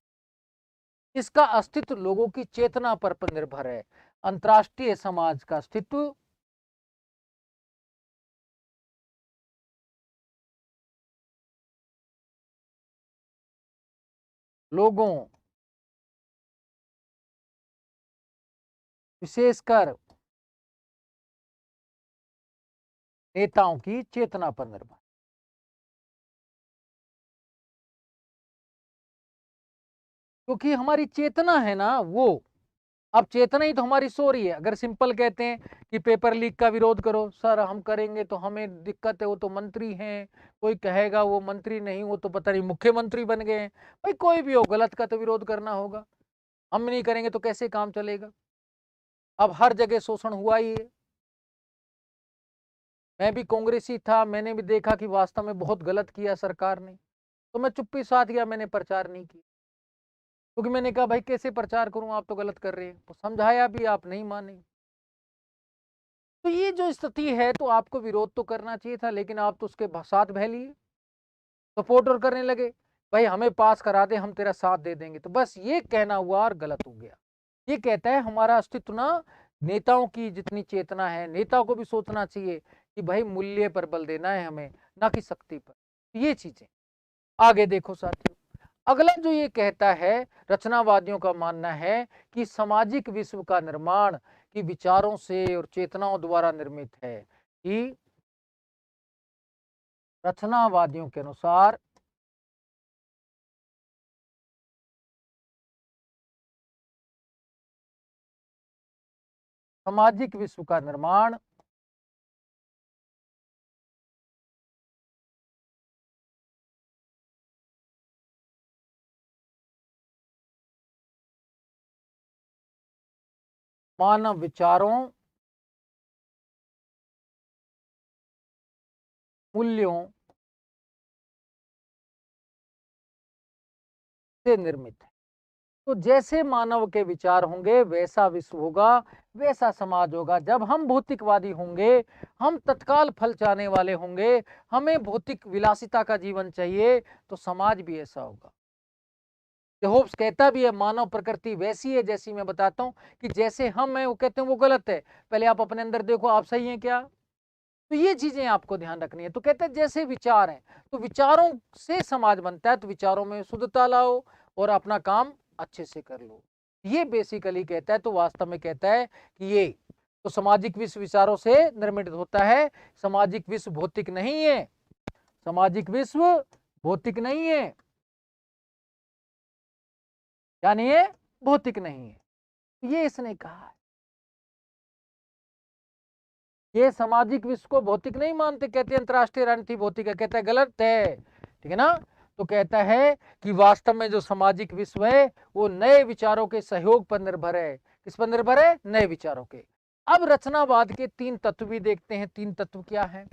इसका अस्तित्व लोगों की चेतना पर निर्भर है। अंतर्राष्ट्रीय समाज का अस्तित्व लोगों, विशेषकर नेताओं की चेतना पर निर्भर। क्योंकि हमारी चेतना है ना वो, अब चेतना ही तो हमारी सो रही है। अगर सिंपल कहते हैं कि पेपर लीक का विरोध करो, सर हम करेंगे तो हमें दिक्कत है, वो तो मंत्री हैं, कोई कहेगा वो मंत्री नहीं, वो तो पता नहीं मुख्यमंत्री बन गए हैं। भाई कोई भी हो, गलत का तो विरोध करना होगा, हम नहीं करेंगे तो कैसे काम चलेगा। अब हर जगह शोषण हुआ ही है। मैं भी कांग्रेसी था, मैंने भी देखा कि वास्तव में बहुत गलत किया सरकार ने, तो मैं चुप्पी साध गया, मैंने प्रचार नहीं किया। क्योंकि मैंने कहा भाई कैसे प्रचार करूं, आप तो गलत कर रहे हैं। तो समझाया भी, आप नहीं माने। तो ये जो स्थिति है, तो आपको विरोध तो करना चाहिए था, लेकिन आप तो उसके साथ बह लिए, सपोर्ट और करने लगे, भाई हमें पास करा दे, हम तेरा साथ दे देंगे। तो बस ये कहना हुआ और गलत हो गया। ये कहता है हमारा अस्तित्व ना नेताओं की जितनी चेतना है, नेताओं को भी सोचना चाहिए कि भाई मूल्य पर बल देना है हमें, ना कि शक्ति पर। ये चीजें आगे देखो साथियों। अगला जो ये कहता है, रचनावादियों का मानना है कि सामाजिक विश्व का निर्माण कि विचारों से और चेतनाओं द्वारा निर्मित है। कि रचनावादियों के अनुसार सामाजिक विश्व का निर्माण मानव विचारों, मूल्यों से निर्मित है। तो जैसे मानव के विचार होंगे वैसा विश्व होगा, वैसा समाज होगा। जब हम भौतिकवादी होंगे, हम तत्काल फल चाहने वाले होंगे, हमें भौतिक विलासिता का जीवन चाहिए, तो समाज भी ऐसा होगा। होब्स कहता भी है मानव प्रकृति वैसी है जैसी मैं बताता हूं, कि जैसे हम हैं वो कहते हैं वो गलत है। पहले आप अपने अंदर देखो आप सही हैं क्या। तो ये चीजें आपको ध्यान रखनी है। तो कहते हैं जैसे विचार हैं, तो विचारों से समाज बनता है, तो विचारों में शुद्धता लाओ और अपना काम अच्छे से कर लो। ये बेसिकली कहता है। तो वास्तव में कहता है कि ये तो सामाजिक विश्व विचारों से निर्मित होता है। सामाजिक विश्व भौतिक नहीं है, सामाजिक विश्व भौतिक नहीं है, यानी ये भौतिक नहीं है। ये इसने कहा है। ये सामाजिक विश्व को भौतिक नहीं मानते, कहते हैं अंतरराष्ट्रीय राजनीति भौतिक है। कहता है गलत है, ठीक है ना। तो कहता है कि वास्तव में जो सामाजिक विश्व है वो नए विचारों के सहयोग पर निर्भर है। किस पर निर्भर है? नए विचारों के। अब रचनावाद के तीन तत्व भी देखते हैं। तीन तत्व क्या है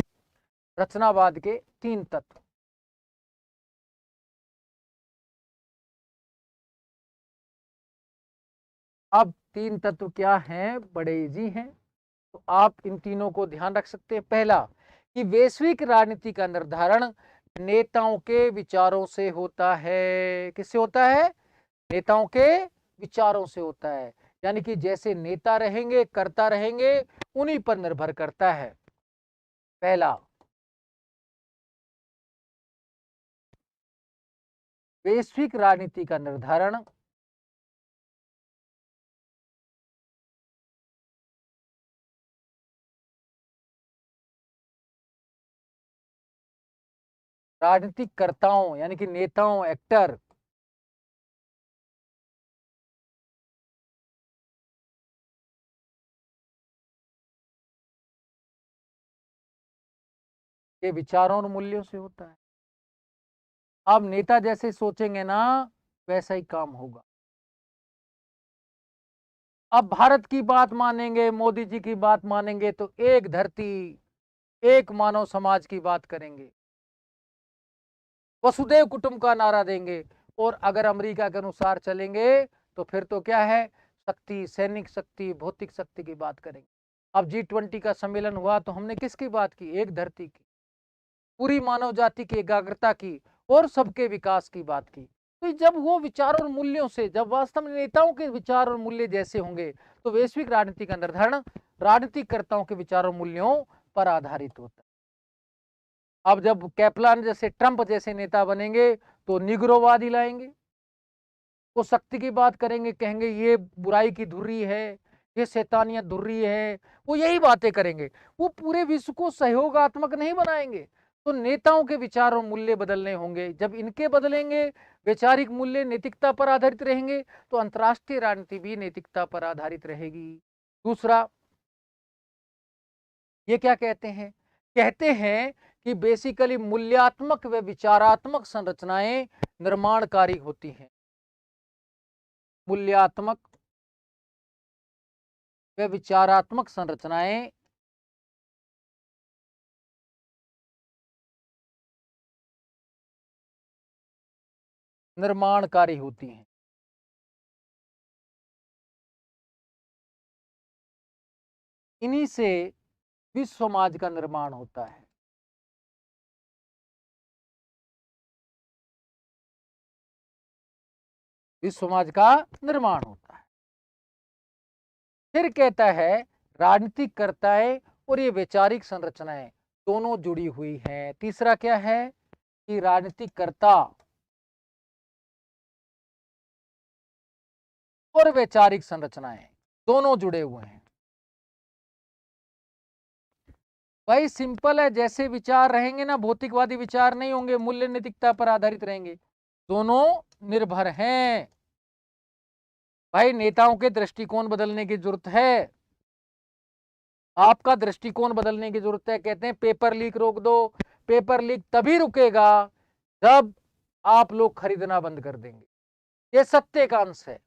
रचनावाद के? तीन तत्व। अब तीन तत्व क्या हैं? बड़े इजी हैं, तो आप इन तीनों को ध्यान रख सकते हैं। पहला कि वैश्विक राजनीति का निर्धारण नेताओं के विचारों से होता है। किससे होता है? नेताओं के विचारों से होता है। यानी कि जैसे नेता रहेंगे, करता रहेंगे, उन्हीं पर निर्भर करता है। पहला, वैश्विक राजनीति का निर्धारण राजनीतिक कर्ताओं यानी कि नेताओं, एक्टर के विचारों और मूल्यों से होता है। अब नेता जैसे सोचेंगे ना, वैसा ही काम होगा। अब भारत की बात मानेंगे, मोदी जी की बात मानेंगे, तो एक धरती, एक मानव समाज की बात करेंगे, वसुदेव कुटुंब का नारा देंगे। और अगर अमेरिका के अनुसार चलेंगे तो फिर तो क्या है? शक्ति, सैनिक शक्ति, भौतिक शक्ति की बात करेंगे। अब G20 का सम्मेलन हुआ तो हमने किसकी बात की? एक धरती की, पूरी मानव जाति की एकाग्रता की और सबके विकास की बात की। तो जब वो विचार और मूल्यों से, जब वास्तव में नेताओं के विचार और मूल्य जैसे होंगे, तो वैश्विक राजनीति का निर्धारण राजनीतिकर्ताओं के विचार और मूल्यों पर आधारित होता है। अब जब कैपलान जैसे, ट्रंप जैसे नेता बनेंगे तो निग्रोवादी लाएंगे, वो शक्ति की बात करेंगे, कहेंगे ये बुराई की धुर्री है, ये शैतानियत धुर्री है, वो यही बातें करेंगे। वो पूरे विश्व को सहयोगात्मक नहीं बनाएंगे। तो नेताओं के विचार और मूल्य बदलने होंगे। जब इनके बदलेंगे, वैचारिक मूल्य नैतिकता पर आधारित रहेंगे, तो अंतरराष्ट्रीय राजनीति भी नैतिकता पर आधारित रहेगी। दूसरा, ये क्या कहते हैं? कहते हैं कि बेसिकली मूल्यात्मक व विचारात्मक संरचनाएं निर्माणकारी होती हैं। मूल्यात्मक व विचारात्मक संरचनाएं निर्माणकारी होती हैं। इन्हीं से विश्व समाज का निर्माण होता है। विश्व समाज का निर्माण होता है। फिर कहता है राजनीतिक कर्ताएं और ये वैचारिक संरचनाएं दोनों जुड़ी हुई हैं। तीसरा क्या है कि राजनीतिकर्ता और वैचारिक संरचनाएं दोनों जुड़े हुए हैं। भाई सिंपल है, जैसे विचार रहेंगे ना, भौतिकवादी विचार नहीं होंगे, मूल्य नैतिकता पर आधारित रहेंगे, दोनों निर्भर हैं। भाई नेताओं के दृष्टिकोण बदलने की जरूरत है, आपका दृष्टिकोण बदलने की जरूरत है। कहते हैं पेपर लीक रोक दो, पेपर लीक तभी रुकेगा जब आप लोग खरीदना बंद कर देंगे। ये सत्य का अंश है।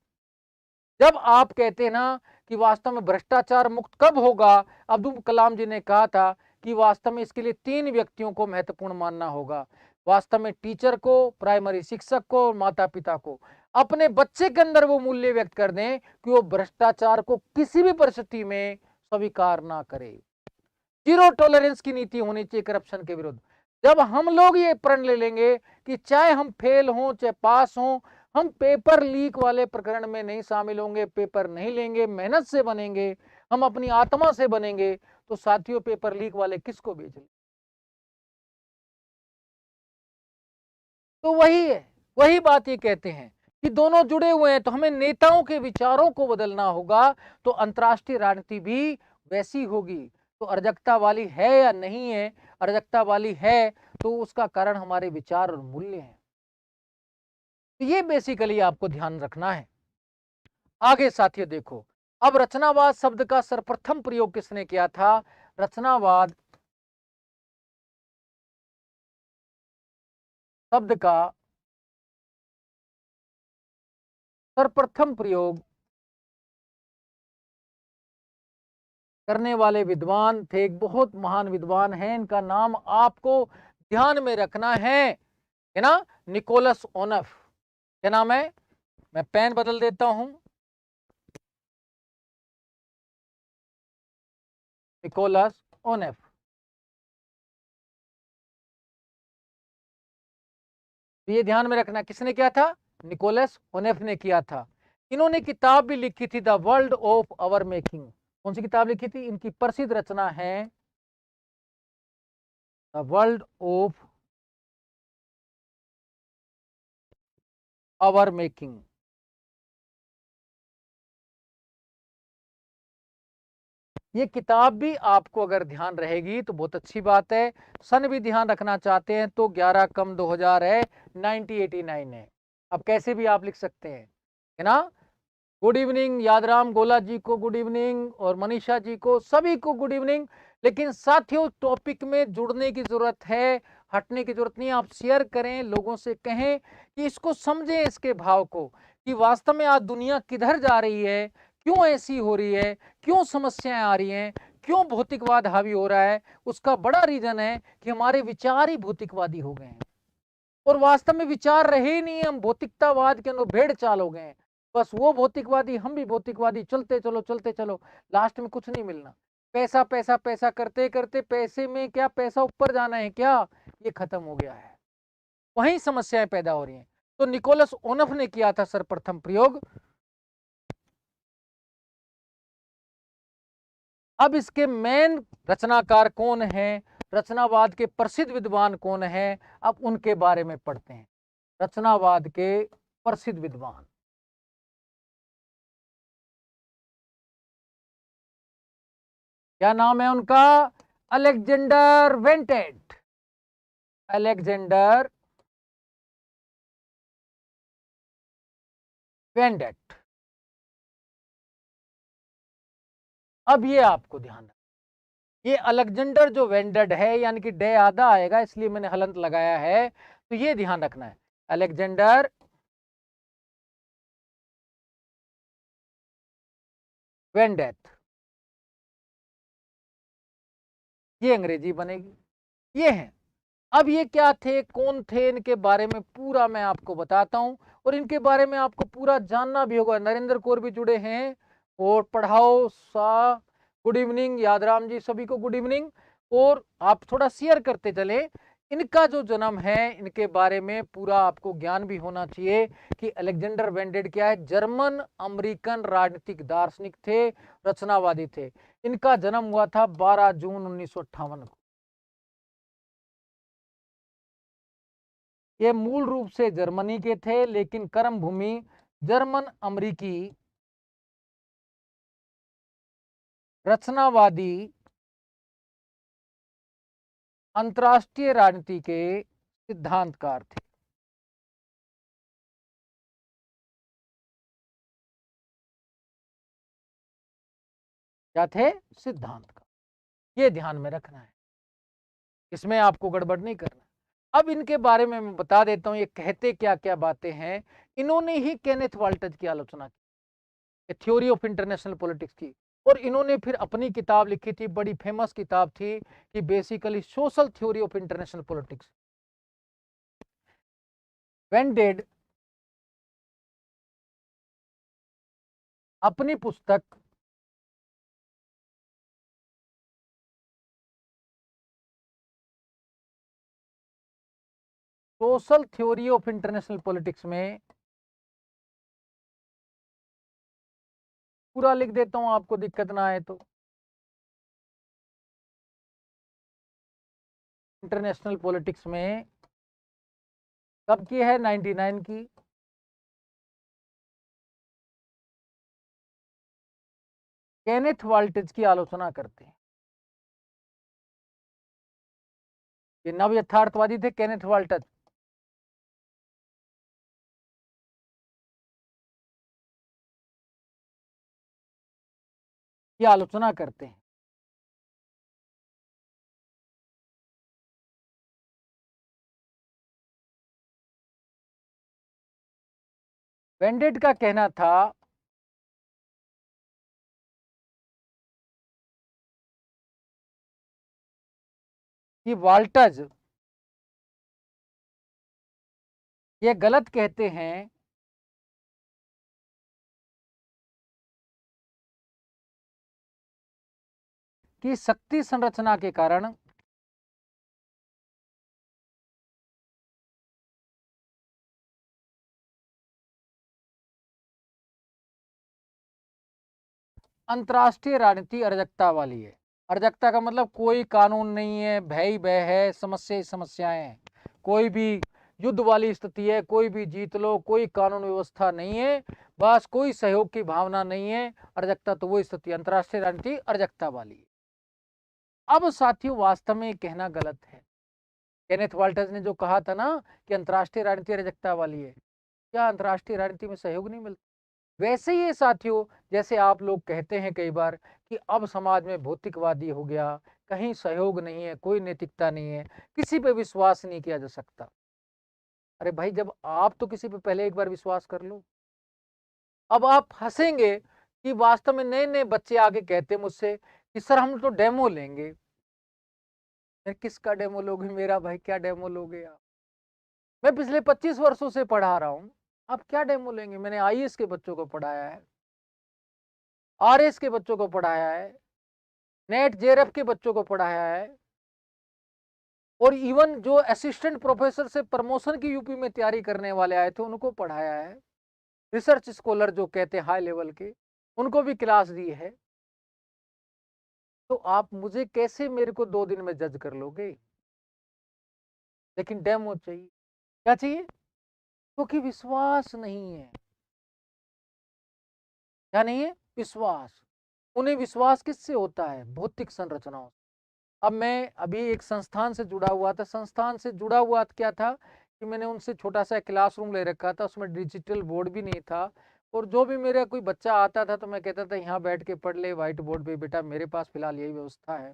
जब आप कहते हैं ना कि वास्तव में भ्रष्टाचार मुक्त कब होगा, अब्दुल कलाम जी ने कहा था कि वास्तव में इसके लिए 3 व्यक्तियों को महत्वपूर्ण मानना होगा। वास्तव में टीचर को, प्राइमरी शिक्षक को और माता पिता को। अपने बच्चे के अंदर वो मूल्य व्यक्त कर दें कि वो भ्रष्टाचार को किसी भी परिस्थिति में स्वीकार ना करे। 0 टॉलरेंस की नीति होनी चाहिए करप्शन के विरुद्ध। जब हम लोग ये प्रण ले लेंगे कि चाहे हम फेल हों चाहे पास हों, हम पेपर लीक वाले प्रकरण में नहीं शामिल होंगे, पेपर नहीं लेंगे, मेहनत से बनेंगे, हम अपनी आत्मा से बनेंगे, तो साथियों पेपर लीक वाले किसको बेच लें? तो वही है, वही बात ये कहते हैं कि दोनों जुड़े हुए हैं। तो हमें नेताओं के विचारों को बदलना होगा, तो अंतर्राष्ट्रीय राजनीति भी वैसी होगी। तो अराजकता वाली है या नहीं है? अराजकता वाली है तो उसका कारण हमारे विचार और मूल्य हैं। तो ये बेसिकली आपको ध्यान रखना है। आगे साथियों देखो, अब रचनावाद शब्द का सर्वप्रथम प्रयोग किसने किया था? रचनावाद शब्द का सर्वप्रथम प्रयोग करने वाले विद्वान थे, एक बहुत महान विद्वान हैं, इनका नाम आपको ध्यान में रखना है ना, निकोलस ओनेफ। क्या नाम है? मैं पेन बदल देता हूं, निकोलस ओनेफ। तो ये ध्यान में रखना, किसने किया था? निकोलस ओनेफ ने किया था। इन्होंने किताब भी लिखी थी, the world of our making. कौन सी किताब लिखी थी? इनकी प्रसिद्ध रचना है the world of our making. ये किताब भी आपको अगर ध्यान रहेगी तो बहुत अच्छी बात है। सन भी ध्यान रखना चाहते हैं तो 11 कम 2000 है, 1989 है। अब कैसे भी आप लिख सकते हैं, है ना। गुड इवनिंग यादराम गोला जी को गुड इवनिंग, और मनीषा जी को, सभी को गुड इवनिंग। लेकिन साथियों टॉपिक में जुड़ने की जरूरत है, हटने की जरूरत नहीं। आप शेयर करें, लोगों से कहें कि इसको समझें, इसके भाव को, कि वास्तव में आज दुनिया किधर जा रही है, क्यों ऐसी हो रही है, क्यों समस्याएं आ रही हैं, क्यों भौतिकवाद हावी हो रहा है। उसका बड़ा रीजन है कि हमारे विचार ही भौतिकवादी हो गए हैं, और वास्तव में विचार रहे ही नहीं, हम भौतिकतावाद के अंदर भेड़ चाल हो गए हैं। बस वो भौतिकवादी, हम भी भौतिकवादी, चलते चलो चलते चलो, लास्ट में कुछ नहीं मिलना। पैसा पैसा पैसा करते करते, पैसे में क्या, पैसा ऊपर जाना है क्या, ये खत्म हो गया है। वहीं समस्याएं पैदा हो रही हैं। तो निकोलस ओनेफ ने किया था सर्वप्रथम प्रयोग। अब इसके मेन रचनाकार कौन है, रचनावाद के प्रसिद्ध विद्वान कौन है, अब उनके बारे में पढ़ते हैं। रचनावाद के प्रसिद्ध विद्वान, क्या नाम है उनका? अलेक्जेंडर वेंटेट। अलेक्जेंडर वेंडेट। अब ये आपको ध्यान है, ये अलेक्जेंडर जो वेंडेट है, यानी कि डे आधा आएगा इसलिए मैंने हलंत लगाया है, तो ये ध्यान रखना है। अलेक्जेंडर वेंडेट, ये अंग्रेजी बनेगी। ये है। अब ये क्या थे, कौन थे, इनके बारे में पूरा मैं आपको बताता हूं, और इनके बारे में आपको पूरा जानना भी होगा। नरेंद्र कौर भी जुड़े हैं, और पढ़ाओ सा गुड इवनिंग, यादराम जी सभी को गुड इवनिंग। और आप थोड़ा शेयर करते चले इनका जो जन्म है, इनके बारे में पूरा आपको ज्ञान भी होना चाहिए कि अलेक्जेंडर वैन डेड क्या है, जर्मन अमेरिकन राजनीतिक दार्शनिक थे, रचनावादी थे। इनका जन्म हुआ था 12 जून 1958 को। ये मूल रूप से जर्मनी के थे, लेकिन कर्म भूमि जर्मन अमेरिकी रचनावादी अंतर्राष्ट्रीय राजनीति के सिद्धांतकार थे। क्या थे? सिद्धांतकार। ये ध्यान में रखना है, इसमें आपको गड़बड़ नहीं करना। अब इनके बारे में मैं बता देता हूं, ये कहते क्या क्या बातें हैं। इन्होंने ही केनेथ वाल्टज की आलोचना की, थ्योरी ऑफ इंटरनेशनल पॉलिटिक्स की, और इन्होंने फिर अपनी किताब लिखी थी, बड़ी फेमस किताब थी कि basically social theory of international politics. Wendt अपनी पुस्तक social theory of international politics में पूरा लिख देता हूं, आपको दिक्कत ना आए तो। इंटरनेशनल पॉलिटिक्स में कब की है? 99 की। केनेथ वाल्टज की आलोचना करते हैं। ये नव यथार्थवादी थे केनेथ वाल्टज। की आलोचना करते हैं। वैन डेड का कहना था कि वाल्टज ये गलत कहते हैं कि शक्ति संरचना के कारण अंतर्राष्ट्रीय राजनीति अराजकता वाली है। अराजकता का मतलब कोई कानून नहीं है, भय ही भय है, समस्या ही समस्याएं हैं, कोई भी युद्ध वाली स्थिति है, कोई भी जीत लो, कोई कानून व्यवस्था नहीं है, बस कोई सहयोग की भावना नहीं है। अराजकता तो वो स्थिति, अंतर्राष्ट्रीय राजनीति अराजकता वाली है। अब साथियों, वास्तव में कहना गलत है। केनेथ वाल्टज ने जो कहा था ना कि अंतर्राष्ट्रीय राजनीति अराजकता वाली है, क्या अंतर्राष्ट्रीय राजनीति में सहयोग नहीं मिलता? वैसे ही साथियों, जैसे आप लोग कहते हैं कई बार कि अब समाज में भौतिकवादी हो गया, कहीं सहयोग नहीं है, कोई नैतिकता नहीं है, किसी पे विश्वास नहीं किया जा सकता। अरे भाई, जब आप तो किसी पे पहले एक बार विश्वास कर लो। अब आप हंसेंगे कि वास्तव में नए नए बच्चे आके कहते मुझसे कि सर हम तो डेमो लेंगे। किसका डेमो लोगे मेरा भाई? क्या डेमो लोगे आप? मैं पिछले 25 वर्षों से पढ़ा रहा हूं, आप क्या डेमो लेंगे? मैंने आईएएस के बच्चों को पढ़ाया है, आरएस के बच्चों को पढ़ाया है, नेट जेआरएफ के बच्चों को पढ़ाया है, और इवन जो असिस्टेंट प्रोफेसर से प्रमोशन की यूपी में तैयारी करने वाले आए थे उनको पढ़ाया है, रिसर्च स्कॉलर जो कहते हैं हाई लेवल के, उनको भी क्लास दी है। तो आप मुझे कैसे, मेरे को 2 दिन में जज कर लोगे? लेकिन डेमो चाहिए। क्या चाहिए? क्योंकि विश्वास नहीं है। क्या नहीं है? विश्वास। उन्हें विश्वास किससे होता है? भौतिक संरचनाओं से। अब मैं अभी एक संस्थान से जुड़ा हुआ था, संस्थान से जुड़ा हुआ क्या था कि मैंने उनसे छोटा सा क्लासरूम ले रखा था, उसमें डिजिटल बोर्ड भी नहीं था, और जो भी मेरा कोई बच्चा आता था तो मैं कहता था यहाँ बैठ के पढ़ ले व्हाइट बोर्ड पे बेटा, मेरे पास फिलहाल यही व्यवस्था है।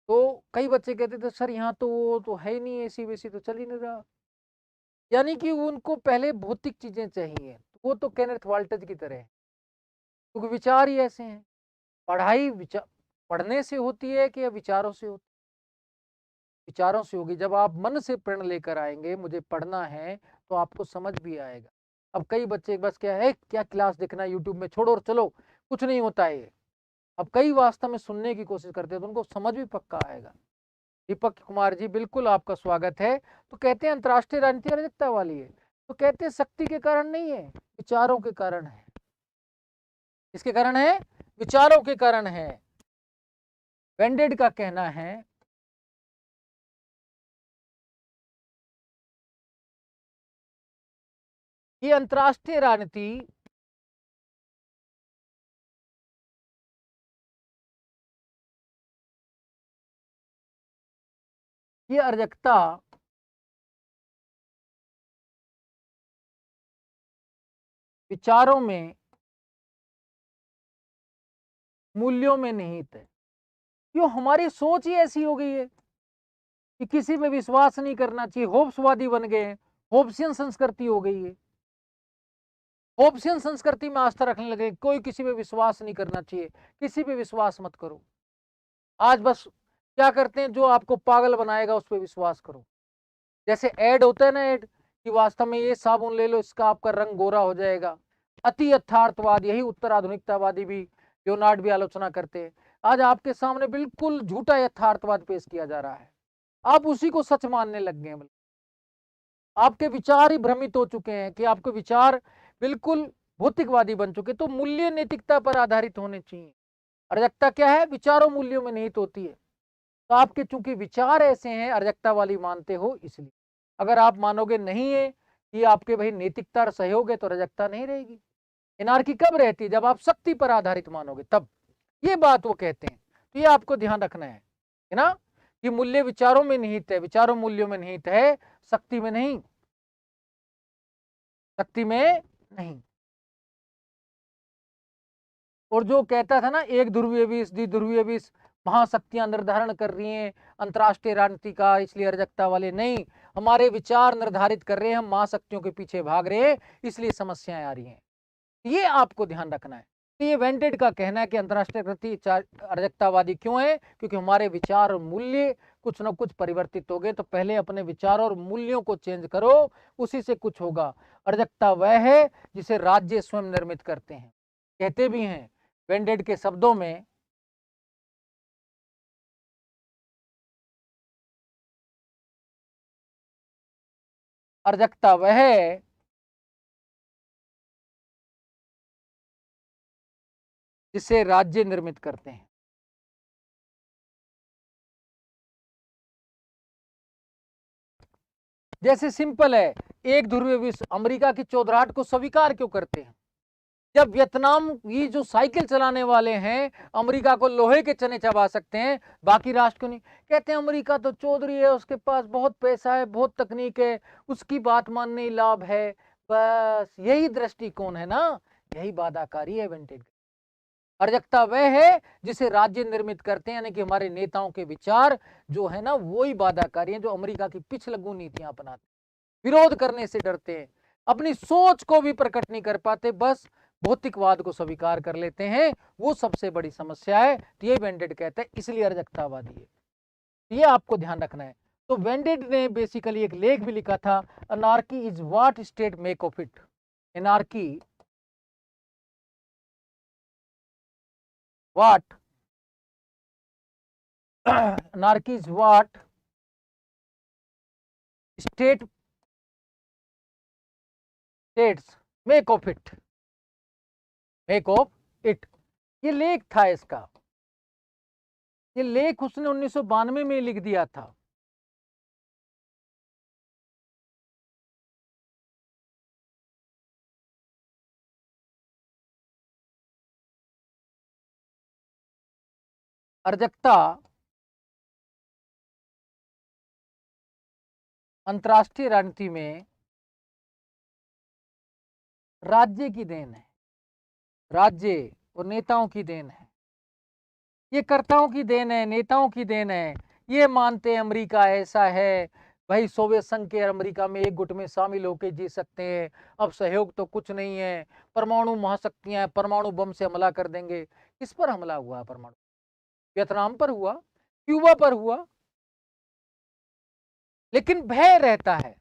तो कई बच्चे कहते थे सर यहाँ तो वो तो है ही नहीं, एसी वेसी तो चल ही नहीं रहा। यानी कि उनको पहले भौतिक चीजें चाहिए। वो तो केनेथ वाल्टज की तरह है, क्योंकि विचार ही ऐसे हैं। पढ़ाई विचार पढ़ने से होती है कि या विचारों से होती? विचारों से होगी। जब आप मन से प्रण लेकर आएंगे मुझे पढ़ना है, तो आपको समझ भी आएगा। अब कई बच्चे बस क्या है, क्या क्लास देखना यूट्यूब में, छोड़ो और चलो, कुछ नहीं होता है ये। अब कई वास्तव में सुनने की कोशिश करते हैं तो उनको समझ भी पक्का आएगा। दीपक कुमार जी, बिल्कुल आपका स्वागत है। तो कहते हैं अंतर्राष्ट्रीय राजनीति अराजकता वाली है, तो कहते हैं शक्ति के कारण नहीं है, विचारों के कारण है। किसके कारण है? विचारों के कारण है। वेंडेड का कहना है कि अंतर्राष्ट्रीय राजनीति की अराजकता विचारों में, मूल्यों में निहित है। क्यों? हमारी सोच ही ऐसी हो गई है कि किसी पे विश्वास नहीं करना चाहिए, होप्सवादी बन गए हैं, होप्सियन संस्कृति हो गई है। होप्सियन संस्कृति में आस्था रखने लगे, कोई किसी पे विश्वास नहीं करना चाहिए, किसी पे विश्वास मत करो। आज बस क्या करते हैं, जो आपको पागल बनाएगा उस पर विश्वास करो। जैसे ऐड होता है ना, ऐड कि वास्तव में ये साबुन ले लो, इसका आपका रंग गोरा हो जाएगा। अति यथार्थवाद, यही उत्तर आधुनिकतावादी भी, लियोनार्ड भी आलोचना करते हैं। आज आपके सामने बिल्कुल झूठा यथार्थवाद पेश किया जा रहा है, आप उसी को सच मानने लग गए हैं। आपके विचार ही भ्रमित हो चुके हैं कि आपके विचार बिल्कुल भौतिकवादी बन चुके। तो मूल्य नैतिकता पर आधारित होने चाहिए। अराजकता क्या है? विचारों मूल्यों में निहित होती है। तो आपके चूंकि विचार ऐसे हैं, अराजकता वाली मानते हो इसलिए। अगर आप मानोगे नहीं है कि आपके भाई नैतिकता और सहयोग है, तो अराजकता नहीं रहेगी। एनार्की कब रहती है? जब आप शक्ति पर आधारित मानोगे तब। ये बात वो कहते हैं। तो ये आपको ध्यान रखना है ना, कि मूल्य विचारों में निहित है, विचारों मूल्यों में निहित है, शक्ति में नहीं, शक्ति में नहीं। और जो कहता था ना, एक ध्रुवीय विष, द्विध्रुवीय विष, महाशक्तियां निर्धारण कर रही हैं अंतर्राष्ट्रीय राजनीति का, इसलिए अराजकता वाले नहीं। हमारे विचार निर्धारित कर रहे हैं, हम महाशक्तियों के पीछे भाग रहे हैं, इसलिए समस्याएं आ रही हैं। ये आपको ध्यान रखना है। तो ये वेंटेड का कहना है कि अंतर्राष्ट्रीय राजनीति अराजकतावादी क्यों है? क्योंकि हमारे विचार और मूल्य कुछ न कुछ परिवर्तित हो गए। तो पहले अपने विचारों और मूल्यों को चेंज करो, उसी से कुछ होगा। अराजकता वह है जिसे राज्य स्वयं निर्मित करते हैं। कहते भी हैं वेंडेड के शब्दों में, अराजकता वह है जिसे राज्य निर्मित करते हैं। जैसे सिंपल है, एक ध्रुवीय विश्व, अमेरिका की चौधराहट को स्वीकार क्यों करते हैं? जब वियतनाम ये जो साइकिल चलाने वाले हैं, अमेरिका को लोहे के चने चबा सकते हैं, बाकी राष्ट्र क्यों नहीं? कहते हैं अमेरिका तो चौधरी है, उसके पास बहुत पैसा है, बहुत तकनीक है, उसकी बात मानने ही लाभ है। बस यही दृष्टिकोण है ना, यही बाधाकारी है वेंटेड। अराजकता वह है जिसे राज्य निर्मित करते हैं, यानी कि हमारे नेताओं के विचार जो है ना, वो ही बाधाकारी हैं, जो अमेरिका की पिछलग्गू नीतियां अपनाते, विरोध करने से डरते हैं, अपनी सोच को भी प्रकट नहीं कर पाते, बस भौतिकवाद को स्वीकार कर लेते हैं। वो सबसे बड़ी समस्या है। तो ये वेंडेड कहते हैं, इसलिए अराजकतावादी है। ये आपको ध्यान रखना है। तो वेंडेड ने बेसिकली एक लेख भी लिखा था, anarchy is what state make of it. Anarchy what anarchy is what state states make of it, make of it। ये लेख था इसका, ये लेख उसने 1992 में लिख दिया था। अराजकता अंतर्राष्ट्रीय राजनीति में राज्य की देन है, राज्य और नेताओं की देन है। ये कर्ताओं की देन है, नेताओं की देन है। ये मानते हैं अमेरिका ऐसा है, भाई सोवियत संघ के अमेरिका में एक गुट में शामिल होकर जी सकते हैं, अब सहयोग तो कुछ नहीं है, परमाणु महाशक्तियां परमाणु बम से हमला कर देंगे। किस पर हमला हुआ? परमाणु वियतनाम पर हुआ, क्यूबा पर हुआ, लेकिन भय रहता है।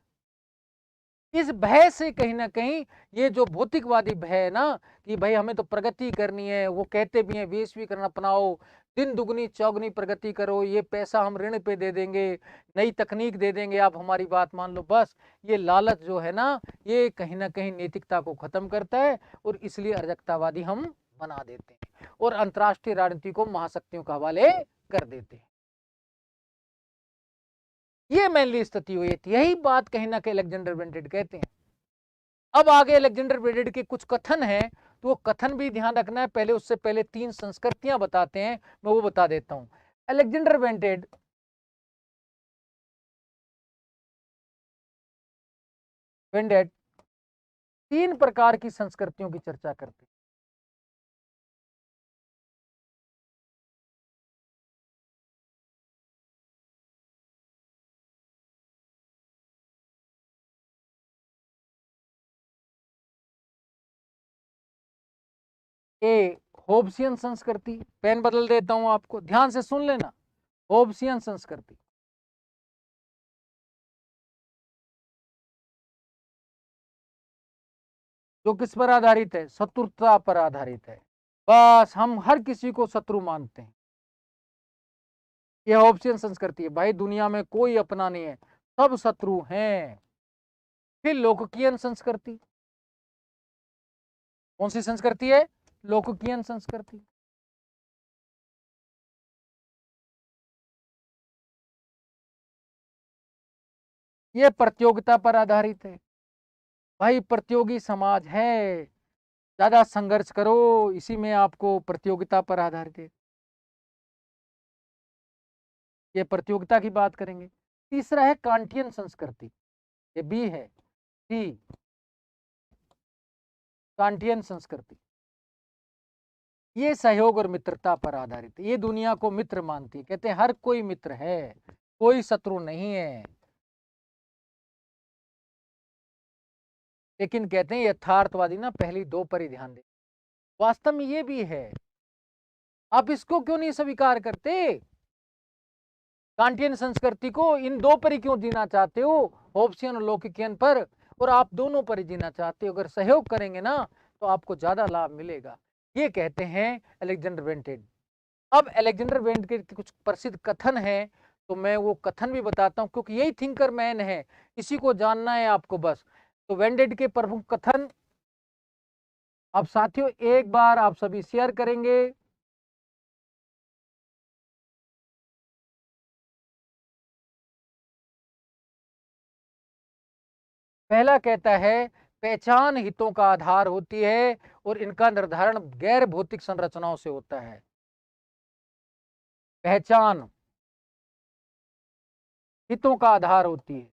इस भय से कहीं ना कहीं ये जो भौतिकवादी भय है ना कि भाई हमें तो प्रगति करनी है, वो कहते भी हैं वैश्वीकरण अपनाओ, दिन दुगनी चौगनी प्रगति करो, ये पैसा हम ऋण पे दे देंगे, नई तकनीक दे देंगे, आप हमारी बात मान लो, बस ये लालच जो है ना ये कहीं ना कहीं नैतिकता को खत्म करता है और इसलिए अराजकतावादी हम बना देते हैं और अंतर्राष्ट्रीय राजनीति को महाशक्तियों के हवाले कर देते हैं। ये मेनली स्थिति हुई थी, यही बात कहीं ना कहीं अलेक्जेंडर वेंटेड कहते हैं। अब आगे अलेक्जेंडर वेंटेड के कुछ कथन हैं, तो वो कथन भी ध्यान रखना है, पहले उससे पहले 3 संस्कृतियां बताते हैं, मैं वो बता देता हूं। अलेक्जेंडर वेंटेड वेंडेड 3 प्रकार की संस्कृतियों की चर्चा करते हैं। ए होब्सियन संस्कृति, पेन बदल देता हूं आपको, ध्यान से सुन लेना। होब्सियन संस्कृति, जो किस पर आधारित है? शत्रुता पर आधारित है, बस हम हर किसी को शत्रु मानते हैं। यह होब्सियन संस्कृति है, भाई दुनिया में कोई अपना नहीं है, सब शत्रु हैं। फिर लोककियन संस्कृति, कौन सी संस्कृति है? लोककियन संस्कृति। यह प्रतियोगिता पर आधारित है, भाई प्रतियोगी समाज है, ज्यादा संघर्ष करो, इसी में आपको प्रतियोगिता पर आधारित है, ये प्रतियोगिता की बात करेंगे। तीसरा है कांटियन संस्कृति, ये बी है। सी कांटियन संस्कृति, ये सहयोग और मित्रता पर आधारित है, ये दुनिया को मित्र मानती है, कहते हैं हर कोई मित्र है, कोई शत्रु नहीं है। लेकिन कहते हैं यथार्थवादी ना पहली 2 पर ही ध्यान दे, वास्तव में ये भी है, आप इसको क्यों नहीं स्वीकार करते? कांटियन संस्कृति को इन 2 पर ही क्यों जीना चाहते हो, होब्सियन और लौकिकियन पर, और आप दोनों पर ही जीना चाहते हो? अगर सहयोग करेंगे ना तो आपको ज्यादा लाभ मिलेगा, ये कहते हैं अलेक्जेंडर वेंटेड। अब अलेक्जेंडर वेंटेड के कुछ प्रसिद्ध कथन है, तो मैं वो कथन भी बताता हूं, क्योंकि यही थिंकर मैन है, इसी को जानना है आपको बस। तो वेंटेड के प्रमुख कथन अब साथियों एक बार आप सभी शेयर करेंगे। पहला कहता है पहचान हितों का आधार होती है और इनका निर्धारण गैर भौतिक संरचनाओं से होता है। पहचान हितों का आधार होती है,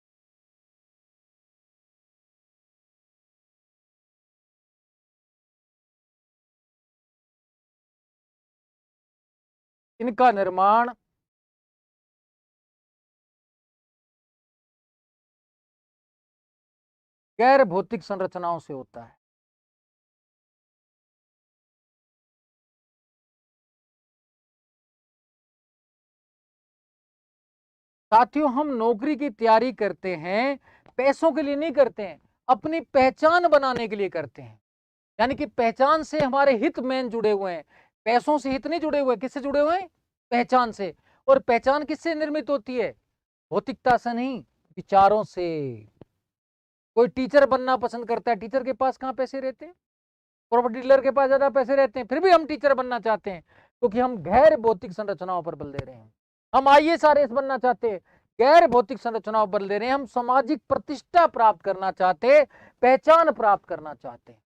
इनका निर्माण गैर भौतिक संरचनाओं से होता है। साथियों हम नौकरी की तैयारी करते हैं पैसों के लिए नहीं करते हैं, अपनी पहचान बनाने के लिए करते हैं, यानी कि पहचान से हमारे हित मेन जुड़े हुए हैं, पैसों से हित नहीं जुड़े हुए। किससे जुड़े हुए हैं? पहचान से। और पहचान किससे निर्मित होती है? भौतिकता से नहीं, विचारों से। कोई टीचर बनना पसंद करता है, टीचर के पास कहाँ पैसे रहते हैं? प्रॉपर्टी डीलर के पास ज्यादा पैसे रहते हैं, फिर भी हम टीचर बनना चाहते हैं, क्योंकि हम गैर भौतिक संरचनाओं पर बल दे रहे हैं। हम आईएएस आरएएस बनना चाहते हैं, गैर भौतिक संरचनाओं पर बल दे रहे हैं। हम सामाजिक प्रतिष्ठा प्राप्त करना चाहते हैं, पहचान प्राप्त करना चाहते हैं।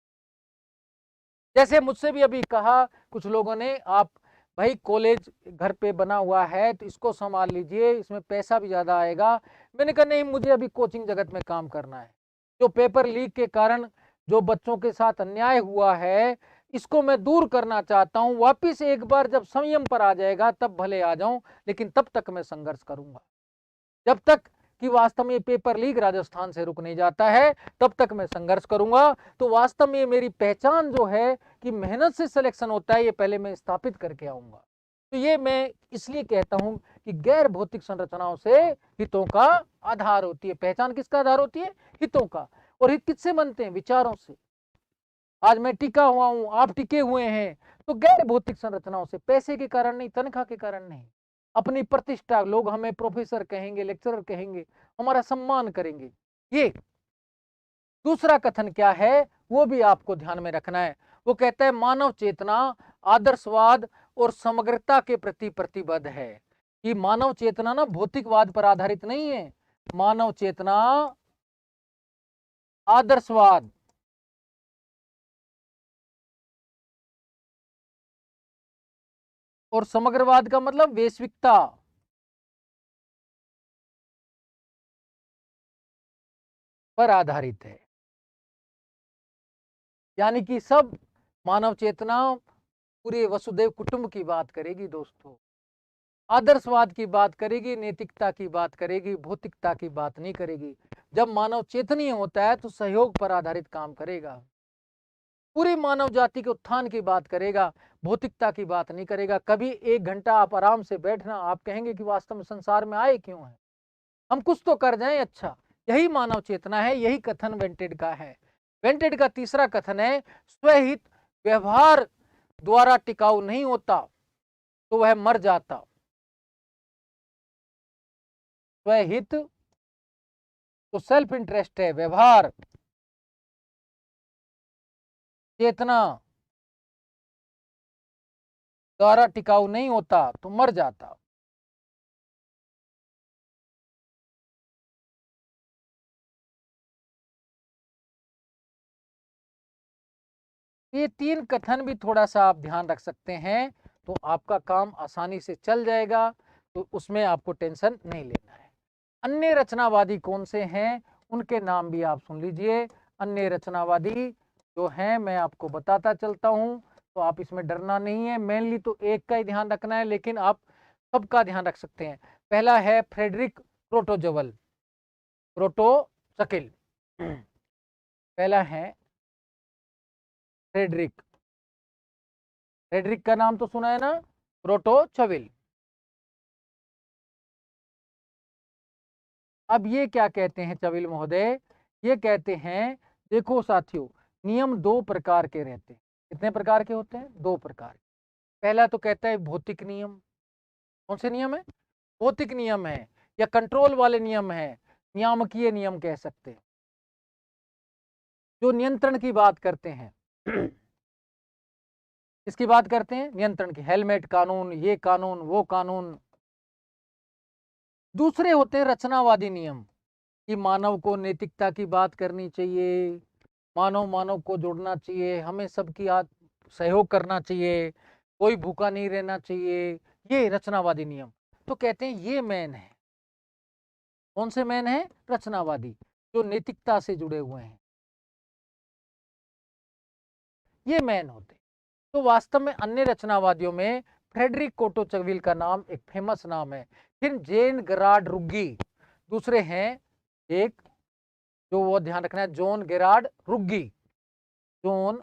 जैसे मुझसे भी अभी कहा कुछ लोगों ने, आप भाई कॉलेज घर पे बना हुआ है तो इसको संभाल लीजिए, इसमें पैसा भी ज्यादा आएगा। मैंने कहा नहीं, मुझे अभी कोचिंग जगत में काम करना है। जो पेपर लीक के कारण जो बच्चों के साथ अन्याय हुआ है, इसको मैं दूर करना चाहता हूं। वापिस एक बार जब संयम पर आ जाएगा तब भले आ जाऊं, लेकिन तब तक मैं संघर्ष करूंगा। जब तक कि वास्तव में पेपर लीक राजस्थान से रुक नहीं जाता है, तब तक मैं संघर्ष करूंगा। तो वास्तव में मेरी पहचान जो है कि मेहनत से सिलेक्शन होता है, ये पहले मैं स्थापित करके आऊंगा। तो ये मैं इसलिए कहता हूं कि गैर भौतिक संरचनाओं से हितों का आधार होती है। पहचान किसका आधार होती है? हितों का। और हित किससे बनते हैं? विचारों से। आज मैं टिका हुआ हूं, आप टिके हुए हैं, तो गैर भौतिक संरचनाओं से, पैसे के कारण नहीं, तनख्वाह के कारण नहीं, अपनी प्रतिष्ठा, लोग हमें प्रोफेसर कहेंगे, लेक्चरर कहेंगे, हमारा सम्मान करेंगे। ये दूसरा कथन क्या है वो भी आपको ध्यान में रखना है। वो कहता है मानव चेतना आदर्शवाद और समग्रता के प्रति प्रतिबद्ध है। कि मानव चेतना ना भौतिकवाद पर आधारित नहीं है, मानव चेतना आदर्शवाद और समग्रवाद का मतलब वैश्विकता पर आधारित है। यानी कि सब मानव चेतना पूरे वसुदैव कुटुंब की बात करेगी दोस्तों, आदर्शवाद की बात करेगी, नैतिकता की बात करेगी, भौतिकता की बात नहीं करेगी। जब मानव चेतनीय होता है तो सहयोग पर आधारित काम करेगा, पूरी मानव जाति के उत्थान की बात करेगा, भौतिकता की बात नहीं करेगा। कभी एक घंटा आप आराम से बैठना, आप कहेंगे कि वास्तव में संसार में आए क्यों है, हम कुछ तो कर जाएं अच्छा। यही मानव चेतना है, यही कथन वेंटेड का है। वेंटेड का तीसरा कथन है स्वहित व्यवहार द्वारा टिकाऊ नहीं होता तो वह मर जाता। स्वहित तो सेल्फ इंटरेस्ट है, व्यवहार चेतना द्वारा टिकाऊ नहीं होता तो मर जाता। ये तीन कथन भी थोड़ा सा आप ध्यान रख सकते हैं तो आपका काम आसानी से चल जाएगा, तो उसमें आपको टेंशन नहीं लेना है। अन्य रचनावादी कौन से हैं उनके नाम भी आप सुन लीजिए। अन्य रचनावादी जो हैं मैं आपको बताता चलता हूं, तो आप इसमें डरना नहीं है। मेनली तो एक का ही ध्यान रखना है, लेकिन आप सबका ध्यान रख सकते हैं। पहला है फ्रेडरिक प्रोटोजवल, प्रोटोचकिल। पहला है फ्रेडरिक, फ्रेडरिक का नाम तो सुना है ना, प्रोटोचविल। अब ये क्या कहते हैं चविल महोदय, ये कहते हैं देखो साथियों, नियम दो प्रकार के रहते हैं। कितने प्रकार के होते हैं? दो प्रकार। पहला तो कहता है भौतिक नियम। कौन से नियम है? भौतिक नियम है या कंट्रोल वाले नियम है, नियामकीय नियम कह सकते हैं, जो नियंत्रण की बात करते हैं। इसकी बात करते हैं नियंत्रण की, हेलमेट कानून, ये कानून, वो कानून। दूसरे होते हैं रचनावादी नियम, कि मानव को नैतिकता की बात करनी चाहिए, मानव मानव को जोड़ना चाहिए, हमें सबकी सहयोग करना चाहिए, कोई भूखा नहीं रहना चाहिए, ये रचनावादी नियम। तो कहते हैं ये मैन है। कौन से मैन है? रचनावादी, जो नैतिकता से जुड़े हुए हैं, ये मैन होते। तो वास्तव में अन्य रचनावादियों में फ्रेडरिक कोटोचविल का नाम एक फेमस नाम है। फिर जेन गेरार्ड रुग्गी दूसरे हैं, एक जो वो ध्यान रखना है, जॉन गेरार्ड रुग्गी, जॉन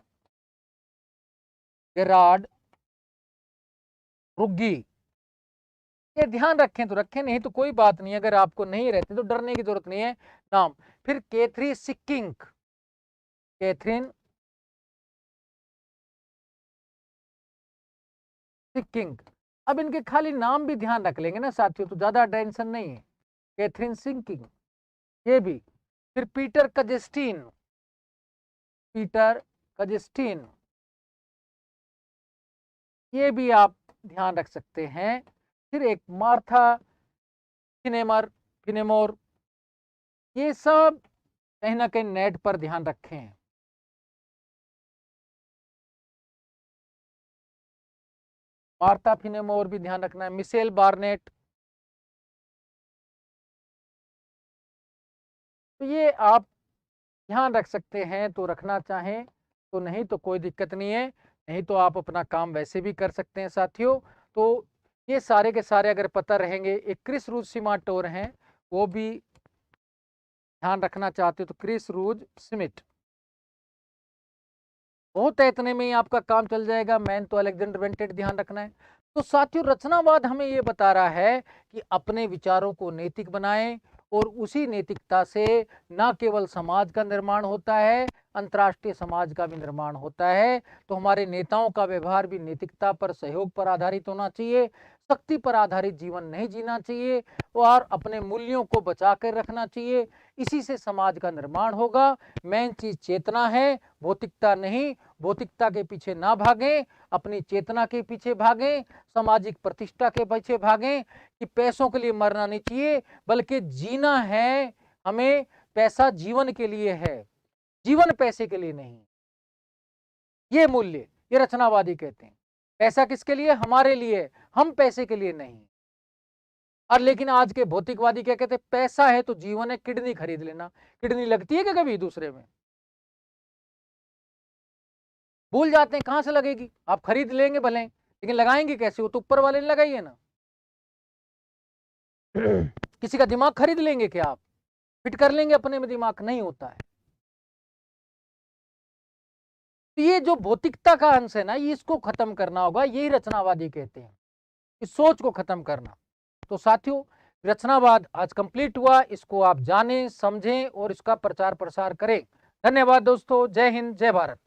गेरार्ड रुग्गी। ये ध्यान रखें तो रखें, नहीं तो कोई बात नहीं, अगर आपको नहीं रहते तो डरने की जरूरत नहीं है नाम। फिर कैथरी सिकिंग, कैथरीन सिकिंग। अब इनके खाली नाम भी ध्यान रख लेंगे ना साथियों तो ज्यादा टेंशन नहीं है। कैथरीन सिकिंग ये भी। फिर पीटर कजेस्टीन, पीटर कजेस्टीन ये भी आप ध्यान रख सकते हैं। फिर एक मार्था फिनेमर, फिनेमोर, ये सब कहीं ना कहीं नेट पर ध्यान रखें। मार्था फिनेमोर भी ध्यान रखना है, मिशेल बार्नेट। तो ये आप ध्यान रख सकते हैं तो रखना चाहें तो, नहीं तो कोई दिक्कत नहीं है, नहीं तो आप अपना काम वैसे भी कर सकते हैं साथियों। तो ये सारे के सारे अगर पता रहेंगे। एक क्रिस रूज सिमाटोर हैं, वो भी ध्यान रखना चाहते हो तो क्रिस रूज स्मिथ, बहुत है, इतने में ही आपका काम चल जाएगा। मैन तो अलेक्जेंडर वेंटेड ध्यान रखना है। तो साथियों रचनावाद हमें ये बता रहा है कि अपने विचारों को नैतिक बनाएं और उसी नैतिकता से न केवल समाज का निर्माण होता है, अंतर्राष्ट्रीय समाज का भी निर्माण होता है। तो हमारे नेताओं का व्यवहार भी नैतिकता पर, सहयोग पर आधारित होना चाहिए। शक्ति पर आधारित जीवन नहीं जीना चाहिए और अपने मूल्यों को बचा कर रखना चाहिए। इसी से समाज का निर्माण होगा। मेन चीज चेतना है, भौतिकता नहीं। भौतिकता के पीछे ना भागें, अपनी चेतना के पीछे भागें, सामाजिक प्रतिष्ठा के पीछे भागें कि पैसों के लिए मरना नहीं चाहिए, बल्कि जीना है हमें। पैसा जीवन के लिए है, जीवन पैसे के लिए नहीं। ये मूल्य, ये रचनावादी कहते हैं। पैसा किसके लिए? हमारे लिए, हम पैसे के लिए नहीं। और लेकिन आज के भौतिकवादी क्या कहते हैं? पैसा है तो जीवन है, किडनी खरीद लेना। किडनी लगती है क्या कभी दूसरे में? भूल जाते हैं कहां से लगेगी। आप खरीद लेंगे भले, लेकिन लगाएंगे कैसे? वो तो ऊपर वाले ने लगाई है ना। किसी का दिमाग खरीद लेंगे क्या आप? फिट कर लेंगे अपने में दिमाग? नहीं होता है। तो ये जो भौतिकता का अंश है ना, ये इसको खत्म करना होगा। यही रचनावादी कहते हैं, इस सोच को खत्म करना। तो साथियों, रचनावाद आज कंप्लीट हुआ। इसको आप जानें, समझें और इसका प्रचार प्रसार करें। धन्यवाद दोस्तों। जय हिंद, जय भारत।